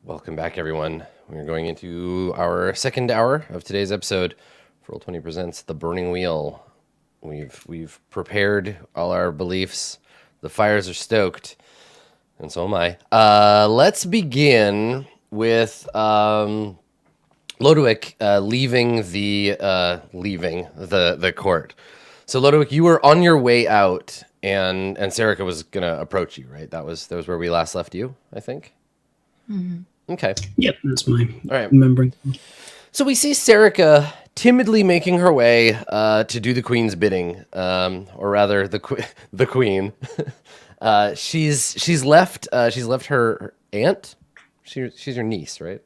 Welcome back, everyone. We're going into our second hour of today's episode. Roll20 presents The Burning Wheel. We've prepared all our beliefs. The fires are stoked, and so am I. Let's begin with Lodowick leaving the court. So Lodowick, you were on your way out, and Serica was gonna approach you, right? That was where we last left you, I think. Okay. Yep, that's my All right. remembering. So we see Serica timidly making her way to do the queen's bidding, or rather, the queen. She's left her aunt. She's your niece, right?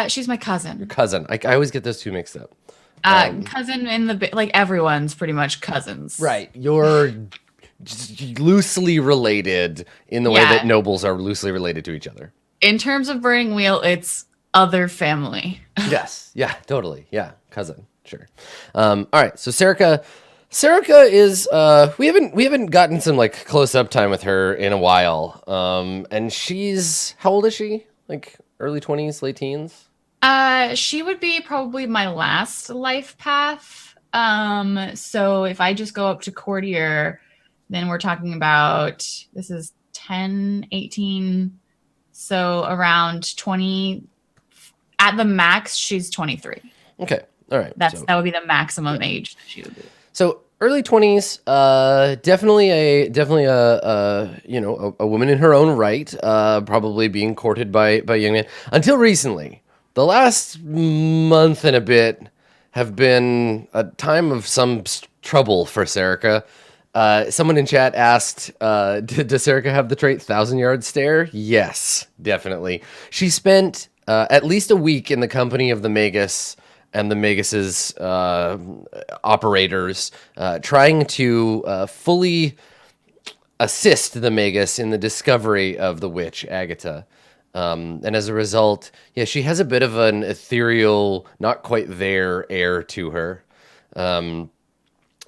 She's my cousin. Your cousin. I always get those two mixed up. Cousin in the like everyone's pretty much cousins. Right. You're loosely related in the way that nobles are loosely related to each other. In terms of burning wheel, it's other family. Yes. Yeah. Totally. Yeah. Cousin. Sure. All right. So Serica is we haven't gotten some like close up time with her in a while. And she's, how old is she? Like early 20s, late teens? She would be probably my last life path. So if I just go up to courtier, then we're talking about, this is 10, 18, so around 20. At the max, she's 23. Okay. All right. That would be the maximum age that she would be. So early 20s, definitely a woman in her own right, probably being courted by a young man. Until recently, the last month and a bit have been a time of some trouble for Serica. Someone in chat asked, does Serica have the trait 1,000-yard stare? Yes, definitely. She spent at least a week in the company of the Magus and the Magus's operators, trying to fully assist the Magus in the discovery of the witch, Agatha. And as a result, yeah, she has a bit of an ethereal, not quite there air to her.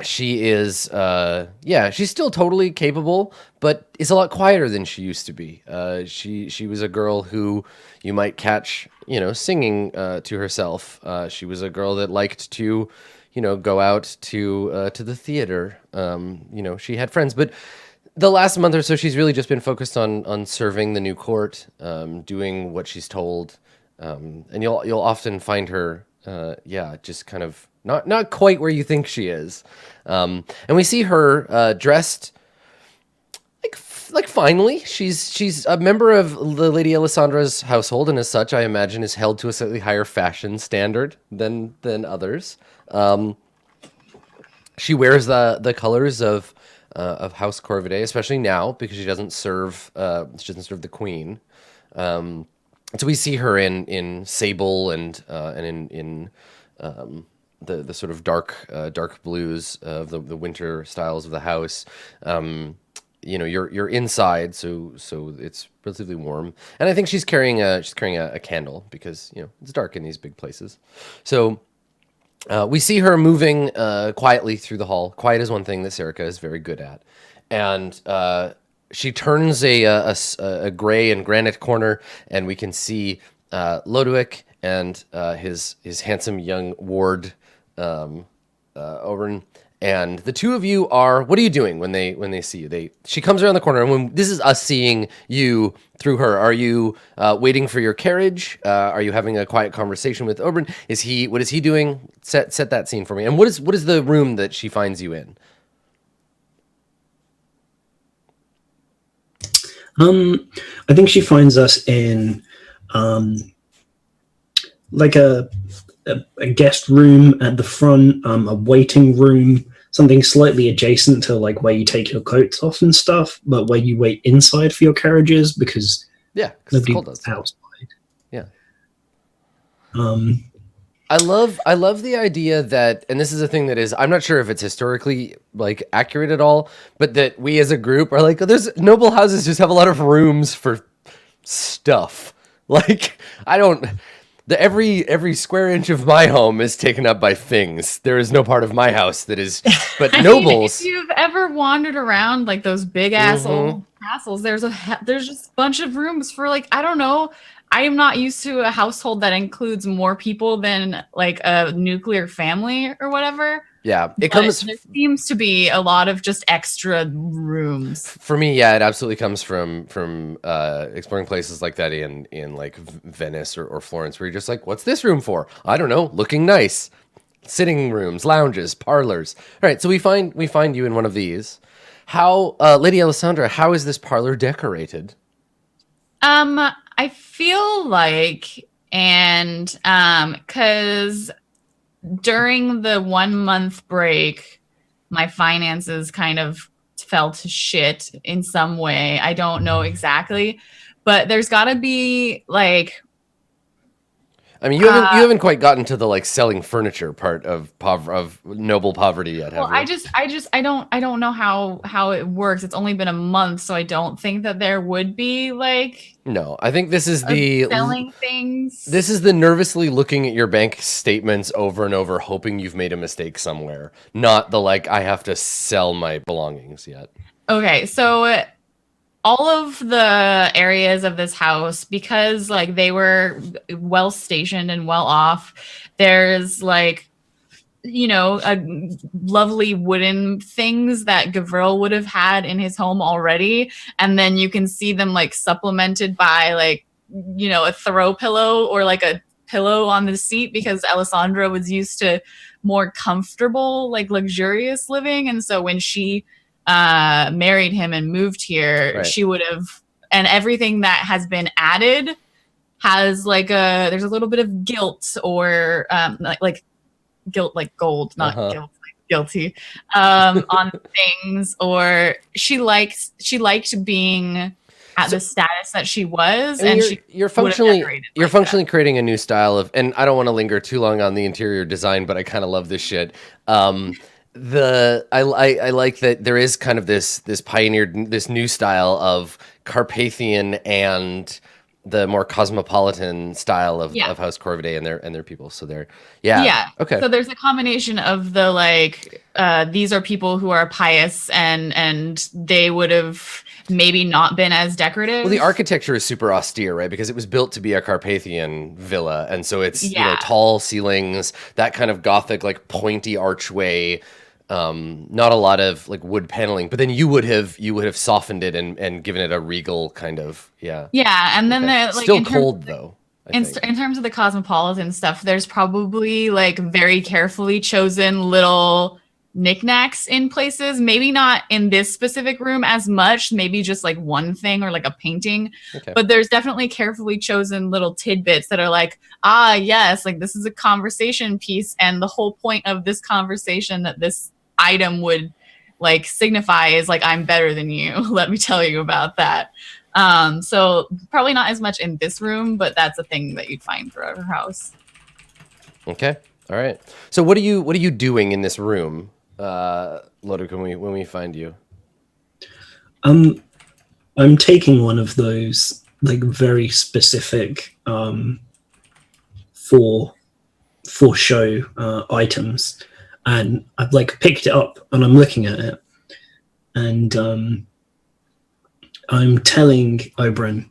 She is, she's still totally capable, but is a lot quieter than she used to be. She was a girl who you might catch, singing to herself. She was a girl that liked to, go out to the theater. She had friends, but the last month or so, she's really just been focused on serving the new court, doing what she's told, and you'll often find her, just kind of not quite where you think she is, and we see her dressed like finely. She's a member of the Lady Alessandra's household, and as such, I imagine is held to a slightly higher fashion standard than others. She wears the colors of House Corvidae, especially now because she doesn't serve the queen. So we see her in sable and in the sort of dark blues of the winter styles of the house. You're inside, so it's relatively warm, and I think she's carrying a candle because it's dark in these big places. So we see her moving quietly through the hall. Quiet is one thing that Serica is very good at, and she turns a gray and granite corner, and we can see Lodowick and his handsome young ward Oberon. And the two of you are, what are you doing when they see you? She comes around the corner, and when this is us seeing you through her, are you waiting for your carriage? Are you having a quiet conversation with Oberon? What is he doing? Set that scene for me. And what is the room that she finds you in? I think she finds us in like a guest room at the front, a waiting room, something slightly adjacent to like where you take your coats off and stuff, but where you wait inside for your carriages because nobody's outside. Yeah. I love the idea that, and this is a thing that is, I'm not sure if it's historically like accurate at all, but that we as a group are like, there's noble houses just have a lot of rooms for stuff. Like, every square inch of my home is taken up by things. There is no part of my house that is, but nobles. If you've ever wandered around like those big ass old castles, there's just a bunch of rooms for like, I don't know. I am not used to a household that includes more people than like a nuclear family or whatever. Yeah, it But comes there seems to be a lot of just extra rooms. for me. Yeah, it absolutely comes from exploring places like that in like Venice or Florence, where you're just like, what's this room for? I don't know. Looking nice, sitting rooms, lounges, parlors. All right, so we find you in one of these. How, Lady Alessandra? How is this parlor decorated? I feel like, and because during the 1 month break, my finances kind of fell to shit in some way. I don't know exactly, but there's got to be like I mean, you haven't quite gotten to the like selling furniture part of noble poverty yet, well, have you? I don't know how it works. It's only been a month, so I don't think that there would be like No, I think this is selling things. this is the nervously looking at your bank statements over and over, hoping you've made a mistake somewhere. Not the like I have to sell my belongings yet. Okay, so all of the areas of this house, because like they were well stationed and well off, there's like lovely wooden things that Gavril would have had in his home already, and then you can see them like supplemented by like a throw pillow or like a pillow on the seat, because Alessandra was used to more comfortable, like luxurious living, and so when she married him and moved here, Right. she would have, and everything that has been added has like there's a little bit of guilt or like guilt like gold, not Uh-huh. guilt like guilty, on things, or she liked being at So the status that she was, I mean, and she you're would have functionally decorated you're like that. functionally creating a new style of, and I don't want to linger too long on the interior design, but I kind of love this shit. I like that there is kind of this pioneered this new style of Carpathian and the more cosmopolitan style Yeah. of House Corvidae and their people. So they're yeah Yeah. okay. So there's a combination of the like these are people who are pious, and they would have maybe not been as decorative. Well, the architecture is super austere, right? Because it was built to be a Carpathian villa, and so it's Yeah. tall ceilings, that kind of Gothic like pointy archway, not a lot of like wood paneling. But then you would have softened it and given it a regal kind of yeah. Yeah, and then Okay. the like Still cold though. I think. in terms of the cosmopolitan stuff, there's probably like very carefully chosen little knickknacks in places. Maybe not in this specific room as much, maybe just like one thing or like a painting. Okay. But there's definitely carefully chosen little tidbits that are like, ah, yes, like this is a conversation piece. And the whole point of this conversation that this item would like signify is like, I'm better than you. Let me tell you about that. So probably not as much in this room, but that's a thing that you'd find throughout her house. Okay. All right. So what are you doing in this room, Lodok, when we find you? I'm taking one of those like very specific for show items, and I've like picked it up and I'm looking at it, and I'm telling Oberon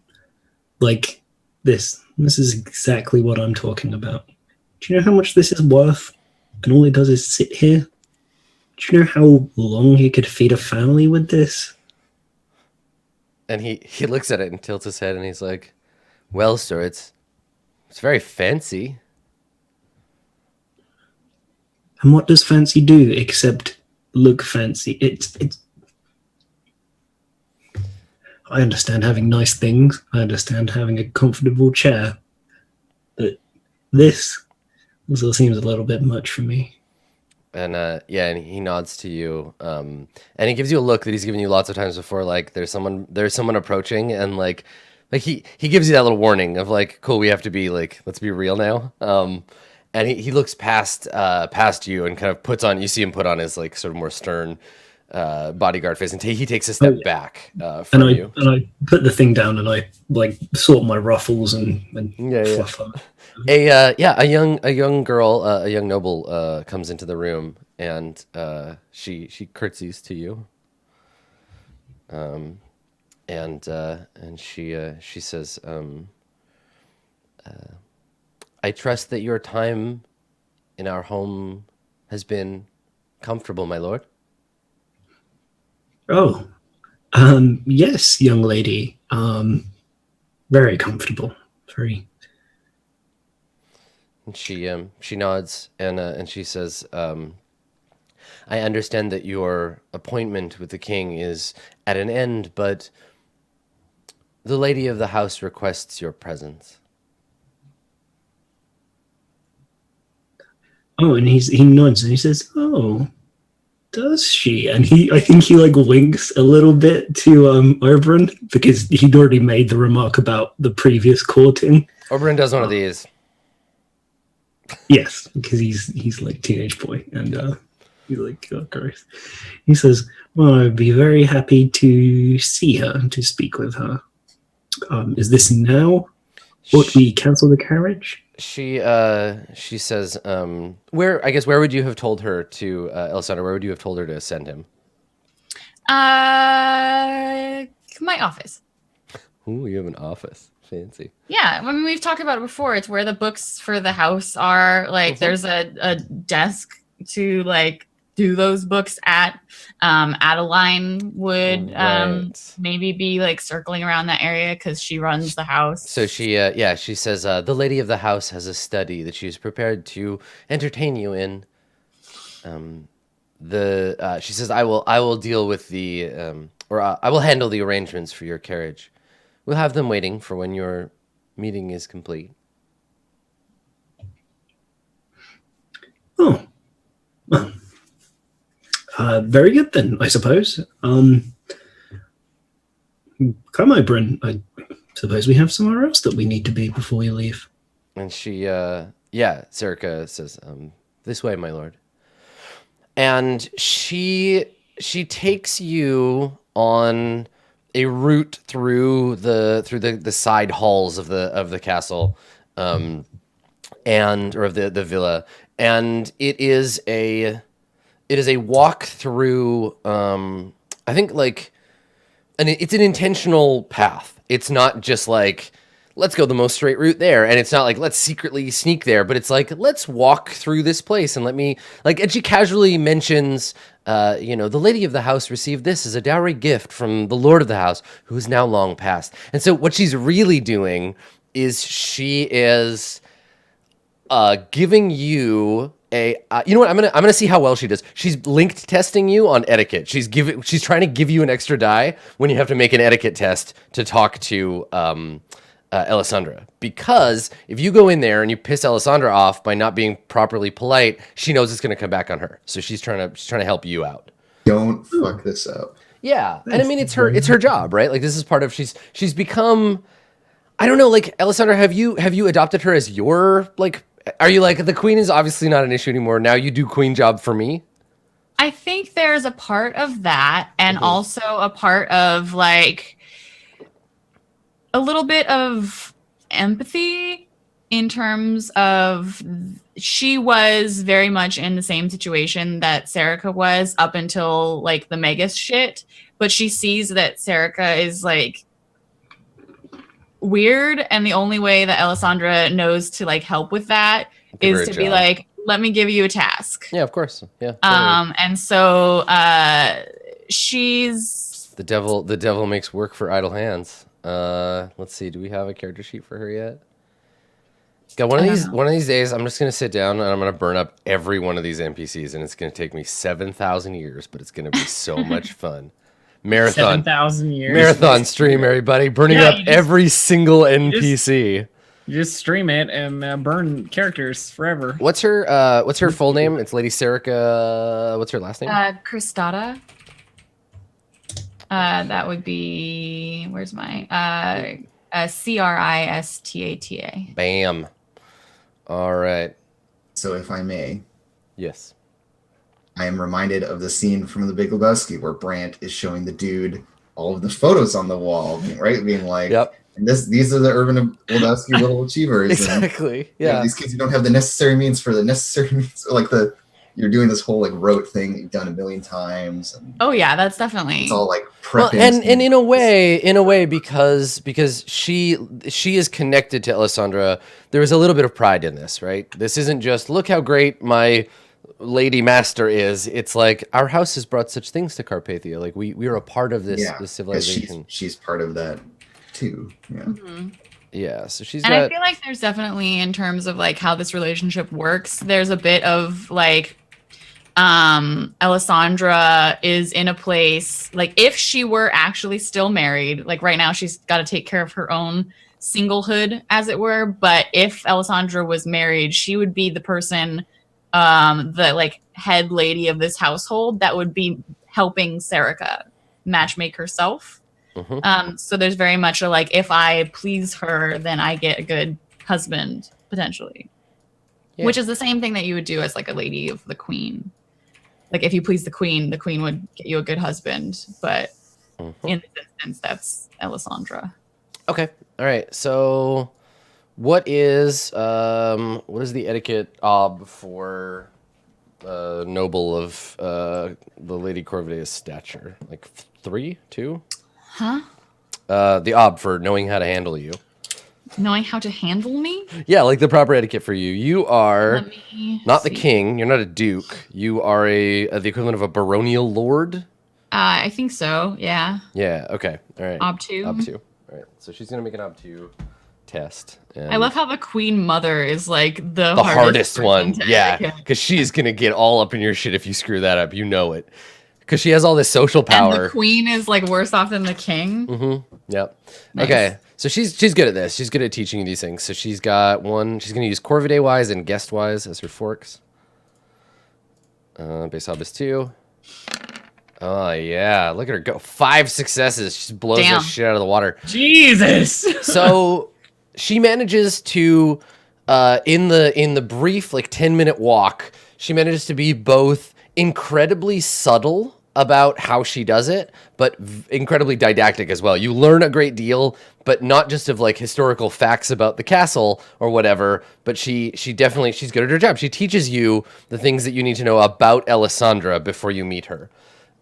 like this is exactly what I'm talking about. Do you know how much this is worth? And all it does is sit here. Do you know how long you could feed a family with this? And he looks at it and tilts his head and he's like, "Well, sir, it's very fancy." And what does fancy do except look fancy? It's I understand having nice things. I understand having a comfortable chair. But this also seems a little bit much for me. And yeah, and he nods to you, and he gives you a look that he's given you lots of times before. Like there's someone approaching, and like he gives you that little warning of like, cool, we have to be like, let's be real now. And he looks past you and kind of puts on. You see him put on his like sort of more stern bodyguard face, and he takes a step back from you. And I put the thing down and I like sort my ruffles and fluff them. A young girl, a young noble comes into the room, and she curtsies to you, and she says, I trust that your time in our home has been comfortable, my lord. Oh, yes, young lady. Very comfortable. Very. And she nods and she says, I understand that your appointment with the king is at an end, but the lady of the house requests your presence. Oh, and he nods and he says, "Oh, does she?" And I think he like winks a little bit to Oberon because he'd already made the remark about the previous courting. Oberyn does one of these. Yes, because he's like teenage boy, and he's like, oh, gross. He says, "Well, I'd be very happy to see her, to speak with her. Is this now? Would we cancel the carriage?" She says, where would you have told her to, Elisandra, where would you have told her to send him? My office. Ooh, you have an office. Fancy. Yeah, I mean, we've talked about it before. It's where the books for the house are. Like, there's a desk to like do those books at. Adeline would maybe be like circling around that area because she runs the house. So she says the lady of the house has a study that she's prepared to entertain you in. She says I will deal with the I will handle the arrangements for your carriage. We'll have them waiting for when your meeting is complete. Oh, well, very good then, I suppose. Come on, Bryn. I suppose we have somewhere else that we need to be before we leave. And she, Serica says, this way, my lord. And she takes you on a route through the side halls of the castle, or of the villa, and it is a walk through. I think it's an intentional path. It's not just like, let's go the most straight route there. And it's not like, let's secretly sneak there, but it's like, let's walk through this place and and she casually mentions, the lady of the house received this as a dowry gift from the lord of the house, who is now long passed. And so what she's really doing is she is giving you you know what? I'm gonna see how well she does. She's linked testing you on etiquette. She's trying to give you an extra die when you have to make an etiquette test to talk to Elisandra. Because if you go in there and you piss Elisandra off by not being properly polite, she knows it's gonna come back on her. So she's trying to help you out. Don't fuck this up. Yeah, and I mean it's her job, right? Like this is part of she's become. I don't know, like Elisandra, have you adopted her as your like? Are you like, the queen is obviously not an issue anymore. Now you do queen job for me? I think there's a part of that, and also a part of like a little bit of empathy in terms of she was very much in the same situation that Serica was up until like the Megas shit, but she sees that Serica is like weird, and the only way that Elisandra knows to like help with that is to be like, let me give you a task. Yeah, of course. Yeah. Totally. And so she's the devil makes work for idle hands. Let's see, do we have a character sheet for her yet? God, one of these days I'm just gonna sit down and I'm gonna burn up every one of these NPCs, and it's gonna take me 7,000 years, but it's gonna be so much fun. Marathon 7,000 years. Marathon stream, everybody. Burning up every single NPC. You just stream it and burn characters forever. What's her full name? It's Lady Serica. What's her last name? Cristata. That would be, where's my Cristata. Bam. All right. So if I may. Yes. I am reminded of the scene from The Big Lebowski where Brandt is showing the dude all of the photos on the wall, right? Being like, yep. And these are the Urban Lebowski little achievers. Exactly. And, yeah. These kids who don't have the necessary means for the necessary means, like you're doing this whole like rote thing that you've done a million times. And oh yeah, that's definitely. It's all like Well, prepping. and in a way, because she is connected to Alessandra, there is a little bit of pride in this, right? This isn't just look how great my lady master is. It's like our house has brought such things to Carpathia. Like we are a part of this Yeah, this 'cause civilization. she's part of that too. Yeah. Mhm. Yeah, so she's And got. I feel like there's definitely, in terms of like how this relationship works, there's a bit of like Alessandra is in a place like if she were actually still married, like right now she's got to take care of her own singlehood, as it were. But if Alessandra was married, she would be the person, the like head lady of this household that would be helping Serica matchmake herself. Mhm. So there's very much a like, if I please her, then I get a good husband potentially, Yeah. which is the same thing that you would do as like a lady of the queen. Like if you please the queen would get you a good husband. But Mhm. in this instance, that's Alessandra. Okay. All right. So, what is the etiquette for noble of the Lady Corvidae's stature? Like 3, 2? Huh? The ob for knowing how to handle you. Knowing how to handle me? Yeah, like the proper etiquette for you. You are Let me not the see. king. You're not a duke. You are the equivalent of a baronial lord. I think so. Yeah. Yeah. Okay. All right. Ob2. Ob2. All right. So she's gonna make an ob2 test. And I love how the queen mother is like the hardest person one. to Yeah, etiquette. because she's gonna get all up in your shit if you screw that up. You know it. Because she has all this social power. And the queen is like worse off than the king. Mm-hmm. Yep. Nice. Okay. So she's good at this. She's good at teaching you these things. So she's got one. She's gonna use Corvidae wise and guest wise as her forks. Base ob is 2. Oh yeah, look at her go! 5 successes. She blows Damn. this shit out of the water. Jesus. So she manages to, in the brief like 10-minute walk, she manages to be both incredibly subtle about how she does it, but incredibly didactic as well. You learn a great deal, but not just of like historical facts about the castle or whatever. But she's good at her job. She teaches you the things that you need to know about Alessandra before you meet her.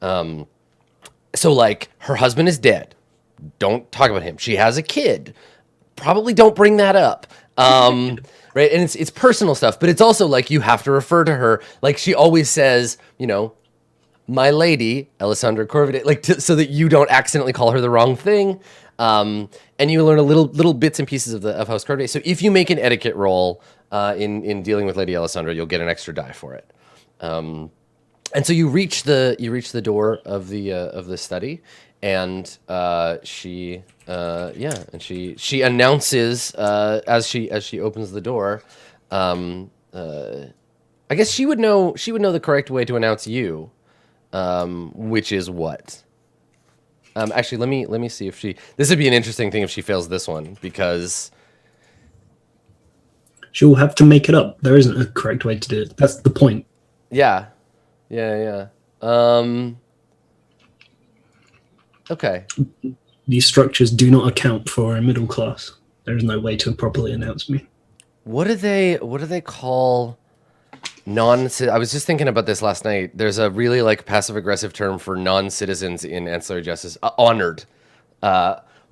So like her husband is dead. Don't talk about him. She has a kid. Probably don't bring that up. Right? And it's personal stuff, but it's also like you have to refer to her like she always says, my lady, Alessandra Corvidae, like so that you don't accidentally call her the wrong thing. And you learn a little bits and pieces of House Corvidae. So if you make an etiquette roll in dealing with Lady Alessandra, you'll get an extra die for it. And so you reach the door of the study, and she announces as she opens the door. I guess she would know the correct way to announce you, which is what. Actually, let me see if she. This would be an interesting thing if she fails this one because. She'll have to make it up. There isn't a correct way to do it. That's the point. Yeah. Okay. These structures do not account for a middle class. There is no way to properly announce me. What do they call I was just thinking about this last night. There's a really like passive aggressive term for non-citizens in ancillary justice. Honored.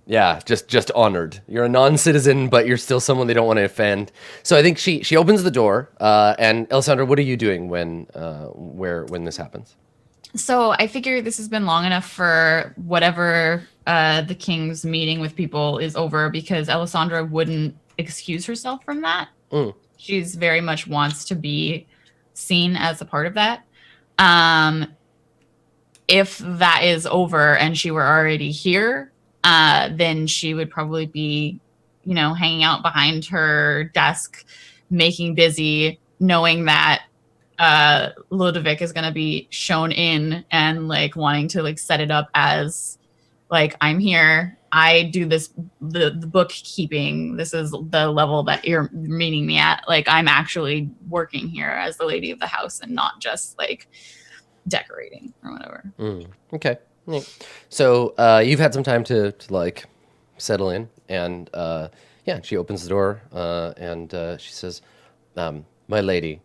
Yeah, just honored. You're a non-citizen, but you're still someone they don't want to offend. So I think she opens the door. And Alessandra, what are you doing when this happens? So I figure this has been long enough for whatever the king's meeting with people is over, because Alessandra wouldn't excuse herself from that. She's very much wants to be seen as a part of that. If that is over and she were already here, then she would probably be, hanging out behind her desk, making busy, knowing that Ludovic is going to be shown in and like wanting to like set it up as like, I'm here. I do this, the bookkeeping. This is the level that you're meeting me at. Like, I'm actually working here as the lady of the house and not just like decorating or whatever. Okay. Yeah. So you've had some time to like settle in, and she opens the door and she says, "My lady,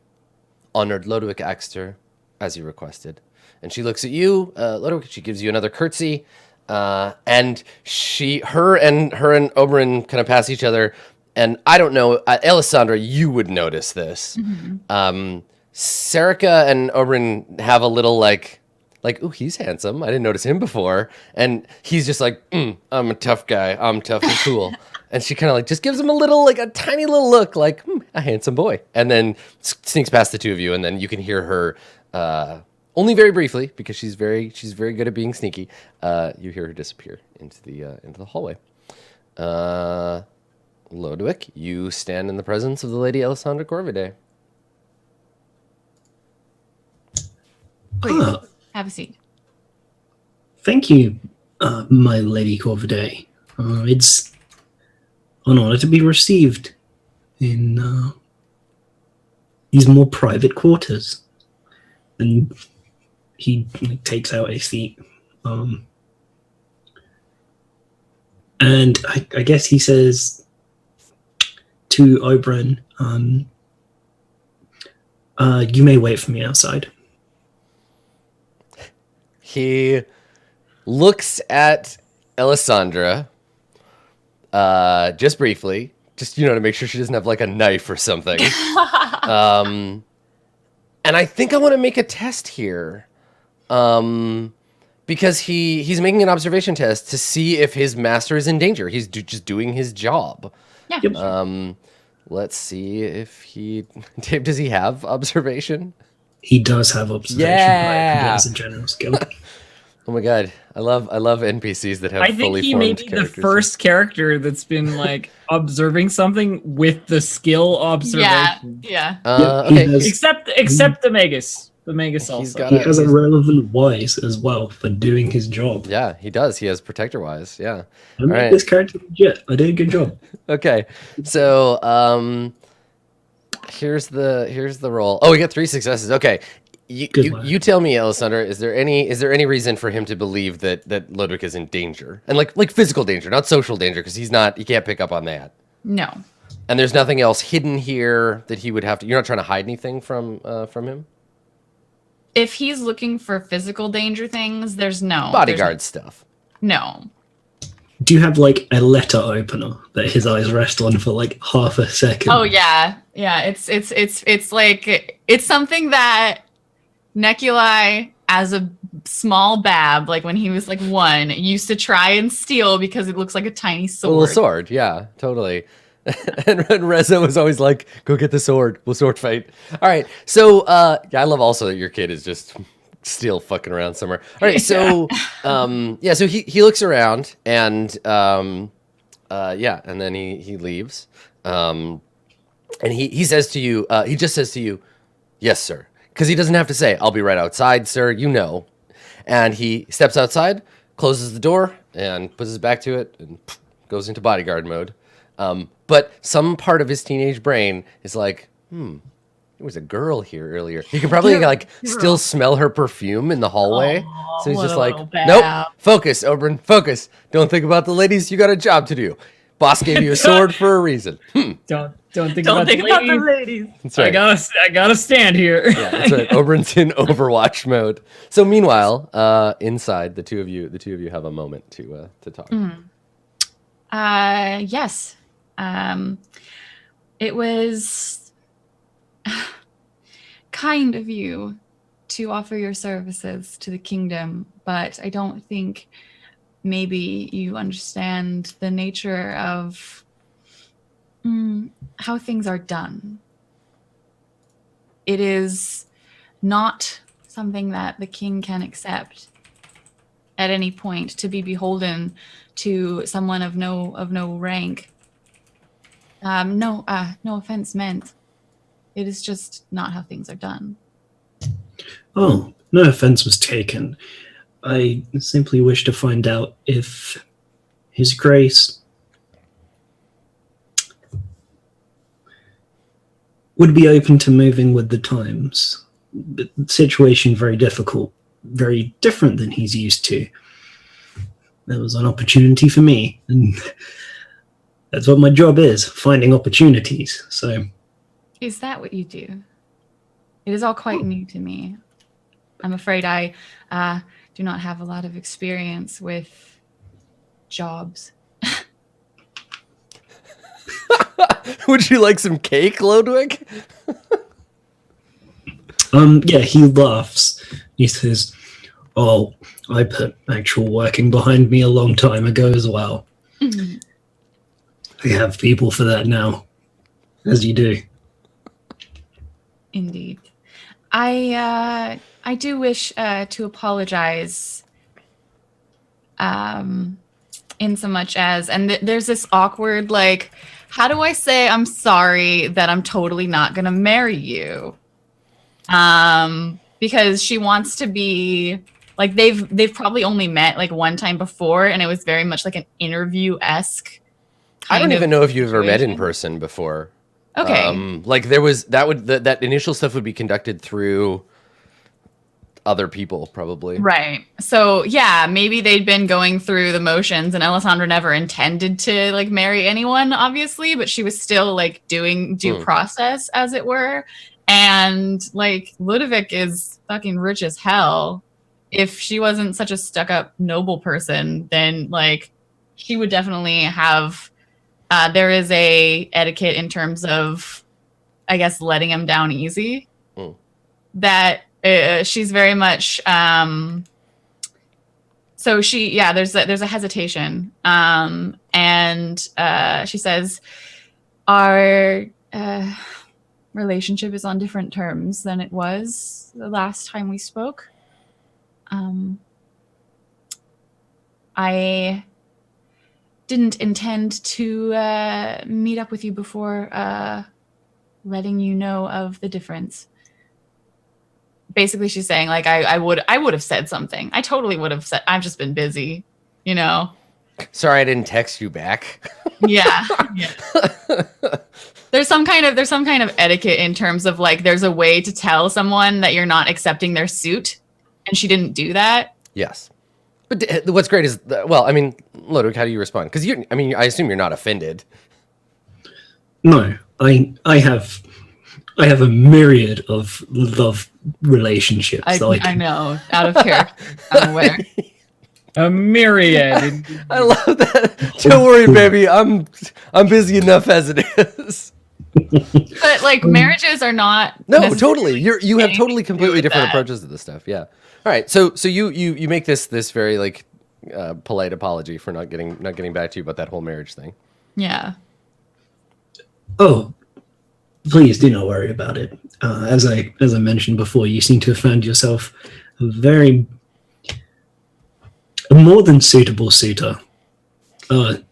honored Lodowick Axter, as you requested." And she looks at you, Lodowick. She gives you another curtsy. And her and Oberyn kind of pass each other. And I don't know, Alessandra, you would notice this. Serica and Oberyn have a little like, ooh, he's handsome. I didn't notice him before. And he's just like, I'm a tough guy. I'm tough and cool. And she kind of like just gives him a little, like a tiny little look, like a handsome boy. And then sneaks past the two of you, and then you can hear her. Only very briefly, because she's very good at being sneaky. You hear her disappear into the hallway. Lodwick, you stand in the presence of the Lady Alessandra Corvidae. Please, Ah, have a seat. thank you, my Lady Corvidae. It's an honor to be received in these more private quarters. And he takes out a seat. And I guess he says to Oberyn, you may wait for me outside. He looks at Alessandra just briefly, just to make sure she doesn't have like a knife or something. And I think I want to make a test here, because he's making an observation test to see if his master is in danger. He's just doing his job. Yeah. Yep. Let's see if Dave, does he have observation? He does have observation. Yeah. As a general skill. Oh my god, I love NPCs that have I think fully he formed may be the characters. first character that's been like observing something with the skill observation. Yeah. Okay. He has, Except the Magus. The Magus He's also. got he has a relevant wise as well for doing his job. Yeah, he does. He has protector wise. Yeah. I made Alright. this character legit. I did a good job. Okay. So here's the roll. Oh, we got 3 successes. Okay. Good luck. You tell me, Alessandra, is there any reason for him to believe that Lodwick is in danger? And like physical danger, not social danger, because he can't pick up on that. No. And there's nothing else hidden here that he would have to. You're not trying to hide anything from him? If he's looking for physical danger things, there's no Bodyguard stuff. No. Do you have like a letter opener that his eyes rest on for like half a second? Oh yeah. Yeah. It's like it's something that Neculai, as a small bab, like when he was like 1, used to try and steal because it looks like a tiny A sword. little sword, yeah, totally. and Reza was always like, "Go get the sword. We'll sword fight." All right, so I love also that your kid is just still fucking around somewhere. All right, so so he looks around and and then he leaves, and he says to you, he just says to you, "Yes, sir," because he doesn't have to say, "I'll be right outside, sir." You know, and he steps outside, closes the door, and puts his back to it, and goes into bodyguard mode. But some part of his teenage brain is like, there was a girl here earlier. He can probably still smell her perfume in the hallway. Aw, So he's what just a like, little bad. nope, focus, Oberyn, focus. Don't think about the ladies. You got a job to do. Boss gave you a sword for a reason. Don't think Don't about think the about the ladies. ladies. That's right. I gotta stand here. Yeah, that's right. Oberyn's in Overwatch mode. So meanwhile, inside, the two of you have a moment to talk. Yes. It was kind of you to offer your services to the kingdom, but I don't think maybe you understand the nature of how things are done. It is not something that the king can accept at any point, to be beholden to someone of no rank. No offense meant. It is just not how things are done. Oh, no offense was taken. I simply wish to find out if His Grace would be open to moving with the times. The situation very difficult, very different than he's used to. There was an opportunity for me, and that's what my job is, finding opportunities. So, Is that what you do? It is all quite new to me. I'm afraid I do not have a lot of experience with jobs. Would you like some cake, Ludwig? Yeah, he laughs. He says, "Oh, I put actual working behind me a long time ago as well. I have people for that now, as you do." Indeed. I do wish to apologize in so much as, and there's this awkward, like, how do I say I'm sorry that I'm totally not going to marry you? Because she wants to be, like, they've probably only met like one time before, and it was very much like an interview-esque I don't even know if you've ever met in situation. person before. Okay. Like there was that initial stuff would be conducted through other people, probably. Right. So yeah, maybe they'd been going through the motions, and Alessandra never intended to like marry anyone, obviously, but she was still like doing due process, as it were. And like Ludovic is fucking rich as hell. If she wasn't such a stuck-up noble person, then like she would definitely have. There is a etiquette in terms of, I guess, letting him down easy. That she's very much. So there's a hesitation, and she says, "Our relationship is on different terms than it was the last time we spoke. I didn't intend to meet up with you before letting you know of the difference." Basically, she's saying, like, I would have said something. I totally would have said, I've just been busy, you know? Sorry, I didn't text you back. Yeah. There's some kind of etiquette in terms of like, there's a way to tell someone that you're not accepting their suit, and she didn't do that. Yes. But what's great is, well, I mean, Ludwig, how do you respond? Because I assume you're not offended. No, I have a myriad of love relationships. I know, out of character. I'm aware. A myriad. I love that. Don't worry, baby. I'm busy enough as it is. But like marriages are not. No, totally. You have totally completely different that. approaches to this stuff. Yeah. All right. So you make this very like polite apology for not getting back to you about that whole marriage thing. Yeah. Oh, please do not worry about it. As I mentioned before, you seem to have found yourself a more than suitable suitor. And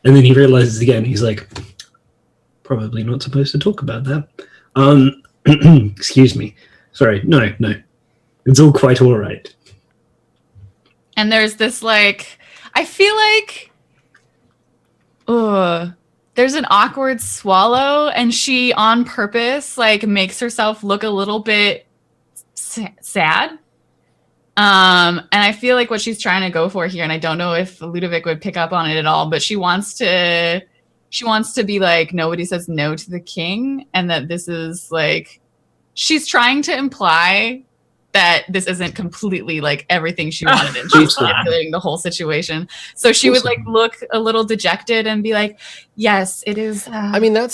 then he realizes again, he's like, probably not supposed to talk about that. Excuse me. Sorry. No. It's all quite all right. And there's this like, I feel like, there's an awkward swallow, and she on purpose like makes herself look a little bit sad. And I feel like what she's trying to go for here, and I don't know if Ludovic would pick up on it at all, but she wants to be like, nobody says no to the king, and that this is like, she's trying to imply that this isn't completely like everything she wanted, and she's manipulating the whole situation. So she would like look a little dejected and be like, "Yes, it is." I mean, that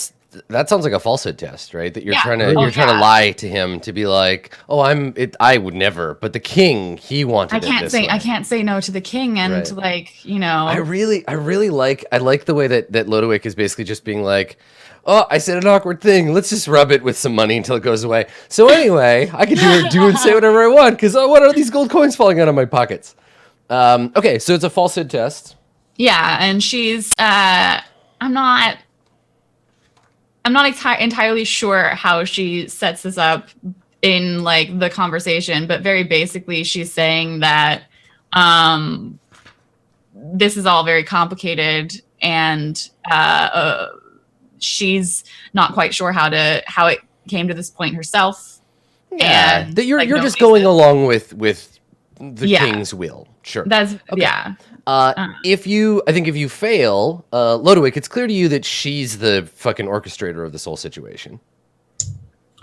sounds like a falsehood test, right? That you're trying to lie to him to be like, "Oh, I would never," but the king, he wanted it this way. I can't say no to the king, and Right. like, you know, I like the way that Lodowick is basically just being like, "Oh, I said an awkward thing. Let's just rub it with some money until it goes away." So anyway, I can do and say whatever I want because what are these gold coins falling out of my pockets? Okay, so it's a falsehood test. yeah, and she's I'm not entirely sure how she sets this up in like the conversation, but very basically she's saying that this is all very complicated, and she's not quite sure how it came to this point herself. Yeah, And that you're like, just going along with the Yeah. king's will. Sure. That's Okay. yeah. If you fail, Lodowick, it's clear to you that she's the fucking orchestrator of this whole situation.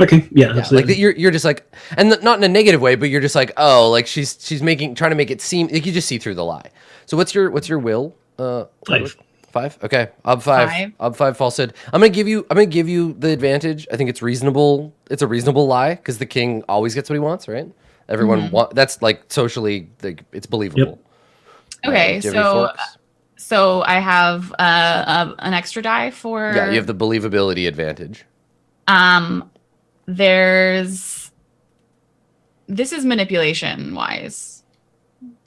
Okay, yeah, Yeah, like absolutely. that you're just like, and not in a negative way, but you're just like, oh, like she's trying to make it seem like you just see through the lie. So what's your will? Ludwig? 5. 5. Okay, ob 5. 5. Ob 5 falsehood. I'm gonna give you the advantage. I think it's reasonable. It's a reasonable lie because the king always gets what he wants, right? Everyone that's like socially, like, it's believable. Okay, Do you have any forks? so I have an extra die for. Yeah, you have the believability advantage. There's. This is manipulation wise.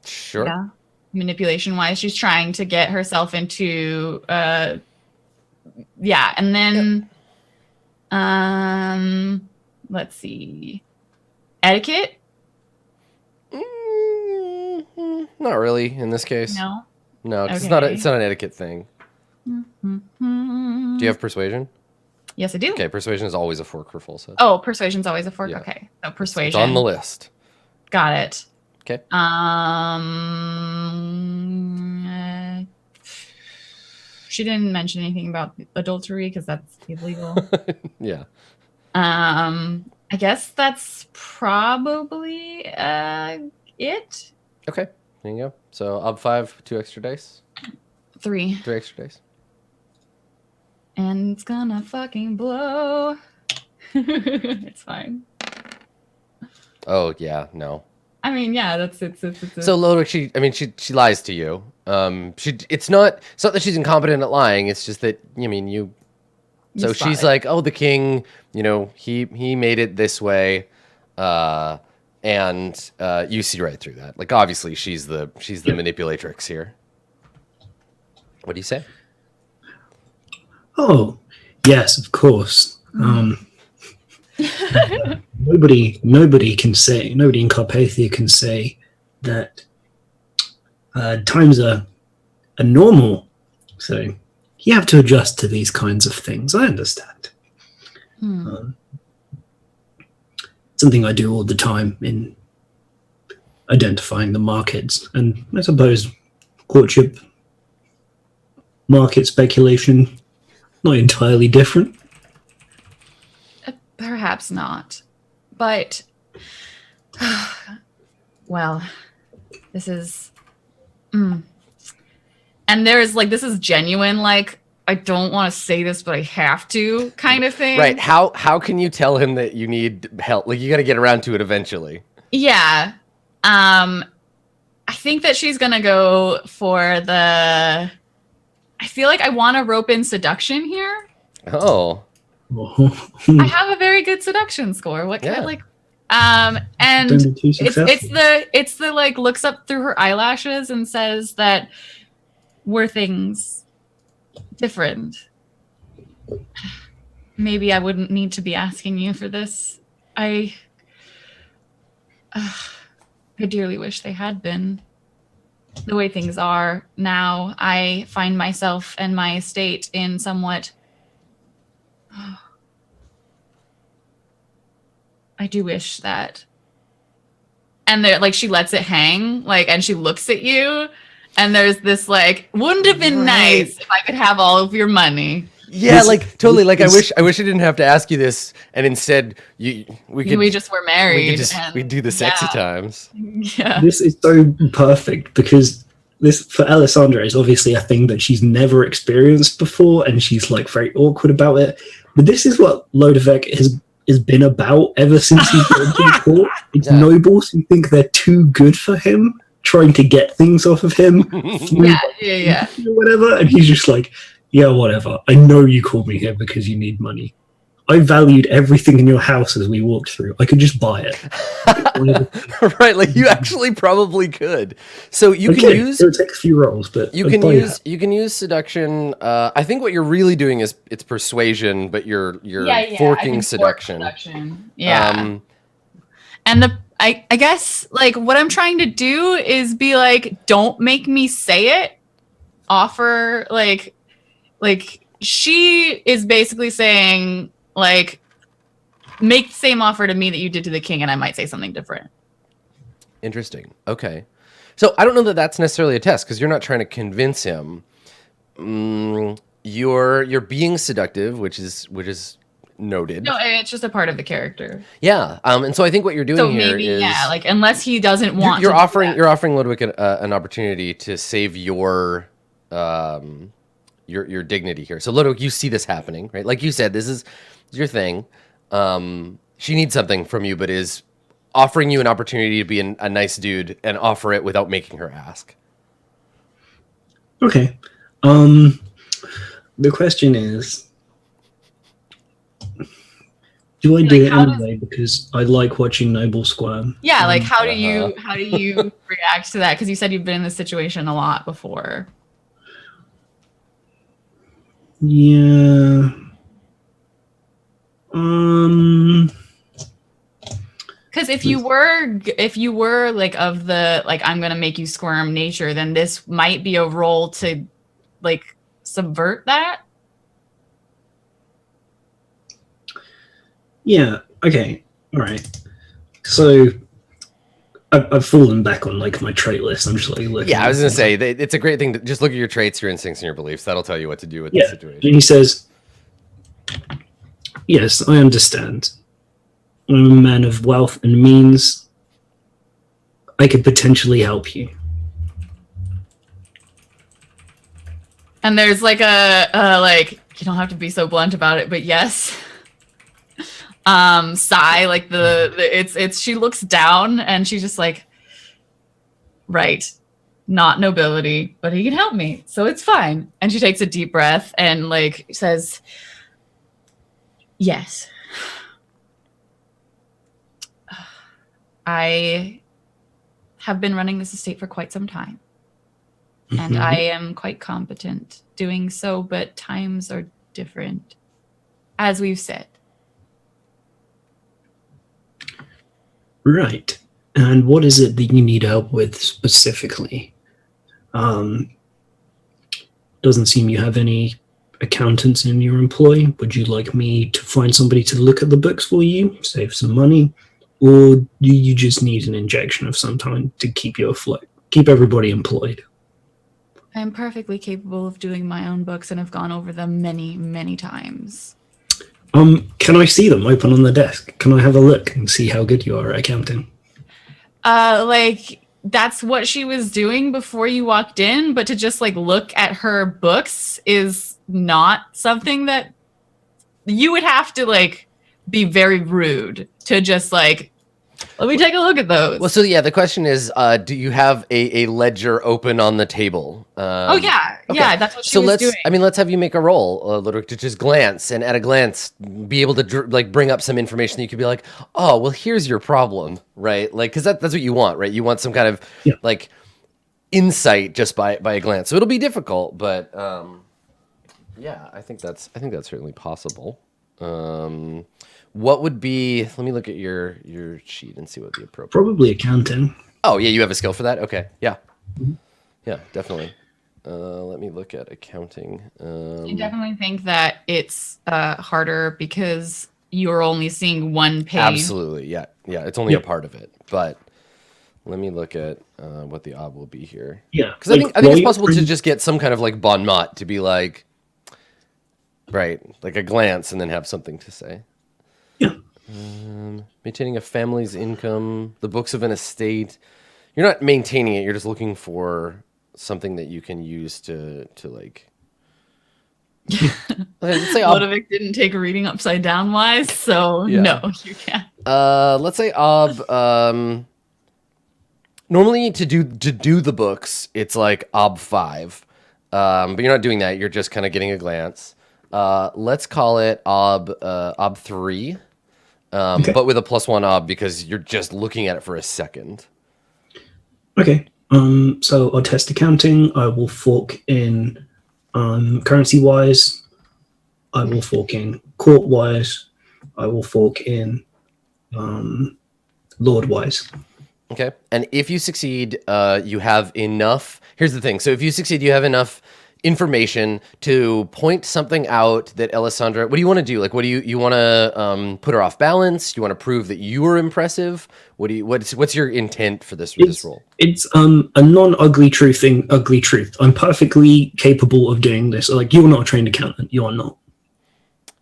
Sure. Yeah. Manipulation wise, she's trying to get herself into. Yeah, and then. Let's see. Etiquette. Not really in this case. No. No, 'cause Okay. it's not an etiquette thing. Do you have persuasion? Yes, I do. Okay, persuasion is always a fork for falsehood. Oh, persuasion's always a fork. Yeah. Okay, so It's persuasion. on the list. Got it. Okay. She didn't mention anything about adultery because that's illegal. Yeah. I guess that's probably it. Okay. There you go. So ob 5, 2 extra dice, 3. 3 extra dice. And it's gonna fucking blow. It's fine. Oh yeah, no. I mean, yeah, it's So Lodwick, she lies to you. It's not that she's incompetent at lying. It's just that you. So spot she's it. like, oh, the king, he made it this way, and you see right through that. Like, obviously, she's the manipulatrix here. What do you say? Oh, yes, of course. Nobody in Carpathia can say that times are normal. So you have to adjust to these kinds of things. I understand. Something I do all the time in identifying the markets, and I suppose courtship, market speculation, not entirely different. Perhaps not. But, well, this is. And there's like, this is genuine, like, I don't want to say this, but I have to kind of thing. Right. How can you tell him that you need help? Like, you got to get around to it eventually. Yeah. I think that she's going to go for the. I feel like I want to rope in seduction here. Oh. I have a very good seduction score. What can I like? And Don't be too successful. it's the like looks up through her eyelashes and says that were things different. Maybe I wouldn't need to be asking you for this. I dearly wish they had been. The way things are now, I find myself and my estate in somewhat. I do wish that. And there, like, she lets it hang, like, and she looks at you, and there's this like, wouldn't have been nice if I could have all of your money. Yeah, like totally. Like, I wish I didn't have to ask you this, and instead we just were married. We'd do the sexy times. Yeah. This is so perfect because this for Alessandra is obviously a thing that she's never experienced before, and she's like very awkward about it. But this is what Lodevek has been about ever since he's been to court. It's nobles who think they're too good for him, trying to get things off of him. Yeah. Whatever, and he's just like, yeah, whatever. I know you called me here because you need money. I valued everything in your house as we walked through. I could just buy it. Right, like you actually probably could. So you can use. It'll take a few rolls, but you can use seduction. I think what you're really doing is it's persuasion, but you're forking seduction. Yeah. And I guess like what I'm trying to do is be like, don't make me say it. Offer like she is basically saying like, make the same offer to me that you did to the king, and I might say something different. Interesting. Okay. So I don't know that that's necessarily a test because you're not trying to convince him. You're being seductive, which is Noted. No, it's just a part of the character. Yeah. And so I think what you're doing So here maybe, is yeah, like unless he doesn't want you're to do offering that. you're offering Ludwig an opportunity to save your dignity here. So Ludwig, you see this happening, right? Like you said, this is your thing. She needs something from you, but is offering you an opportunity to be a nice dude and offer it without making her ask. Okay. The question is, do I do it anyway because I like watching Noble squirm? Yeah, like how do you react to that? Because you said you've been in this situation a lot before. Yeah. Because if you were like of the like I'm gonna make you squirm nature, then this might be a role to like subvert that. Yeah. Okay. All right. So I've fallen back on like my trait list. I'm just like looking. Yeah, I was gonna say it's a great thing to just look at your traits, your instincts, and your beliefs. That'll tell you what to do with the situation. And he says, "Yes, I understand. I'm a man of wealth and means. I could potentially help you." And there's like a like you don't have to be so blunt about it, but yes. Sigh, like it's she looks down and she's just like, right, not nobility, but he can help me, so it's fine. And she takes a deep breath and like says, yes. I have been running this estate for quite some time. And I am quite competent doing so, but times are different, as we've said. Right. And what is it that you need help with specifically? Doesn't seem you have any accountants in your employ. Would you like me to find somebody to look at the books for you, save some money? Or do you just need an injection of some kind to keep you afloat, keep everybody employed? I am perfectly capable of doing my own books and have gone over them many, many times. Can I see them open on the desk? Can I have a look and see how good you are at accounting? Like that's what she was doing before you walked in, but to just like look at her books is not something that you would have to like be very rude to just like, let me take a look at those. Well, so yeah, the question is, do you have a ledger open on the table? Oh yeah, okay. Yeah, that's what she was doing. I mean, let's have you make a roll, Ludwig, to just glance, and at a glance, be able to like bring up some information that you could be like, oh, well, here's your problem, right? Like, because that's what you want, right? You want some kind of like insight just by a glance. So it'll be difficult, but yeah, I think that's certainly possible. What would be? Let me look at your sheet and see what the appropriate. Probably accounting. Oh yeah, you have a skill for that. Okay, yeah, yeah, definitely. Let me look at accounting. I definitely think that it's harder because you're only seeing one page. Absolutely, yeah. It's only a part of it, but let me look at what the ob will be here. Yeah, because I think it's possible to just get some kind of like bon mot to be like, right, like a glance and then have something to say. Yeah. Maintaining a family's income, the books of an estate. You're not maintaining it. You're just looking for something that you can use to like. Let's say Ludwig didn't take reading upside down wise, so no, you can't. Let's say Ob. Normally to do the books, it's like Ob 5, but you're not doing that. You're just kind of getting a glance. Let's call it Ob 3. But with a +1 ob because you're just looking at it for a second. Okay. So I'll test accounting. I will fork in currency wise. I will fork in court wise. I will fork in lord wise. Okay. And if you succeed, you have enough. Here's the thing. So if you succeed, you have enough information to point something out that Alessandra, what do you want to do? Like, what do you want to put her off balance? You want to prove that you are impressive? What's your intent for this role? It's a non-ugly truth thing, ugly truth. I'm perfectly capable of doing this. Like, you're not a trained accountant. You are not.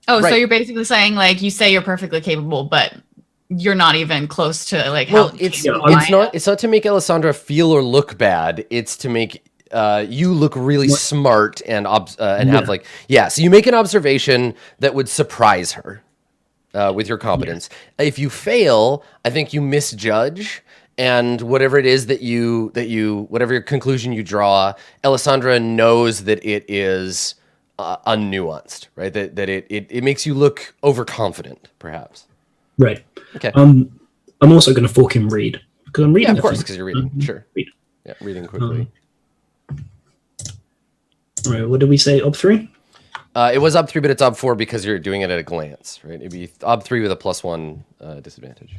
Oh, so Right. you're basically saying like you say you're perfectly capable, but you're not even close to like how Well, it's capable I am. it's not to make Alessandra feel or look bad. It's to make you look really What? smart and and Yeah. have like So you make an observation that would surprise her with your competence. If you fail, I think you misjudge, and whatever it is that you whatever your conclusion you draw, Alessandra knows that it is unnuanced, right? That it makes you look overconfident, perhaps. Right. Okay. I'm also going to fork him read because I'm reading. Yeah, of a course, thing. because you're reading. Sure. Read. Yeah, reading quickly. All right. What did we say? Ob 3. It was ob 3, but it's ob 4 because you're doing it at a glance, right? It'd be ob 3 with a +1 disadvantage.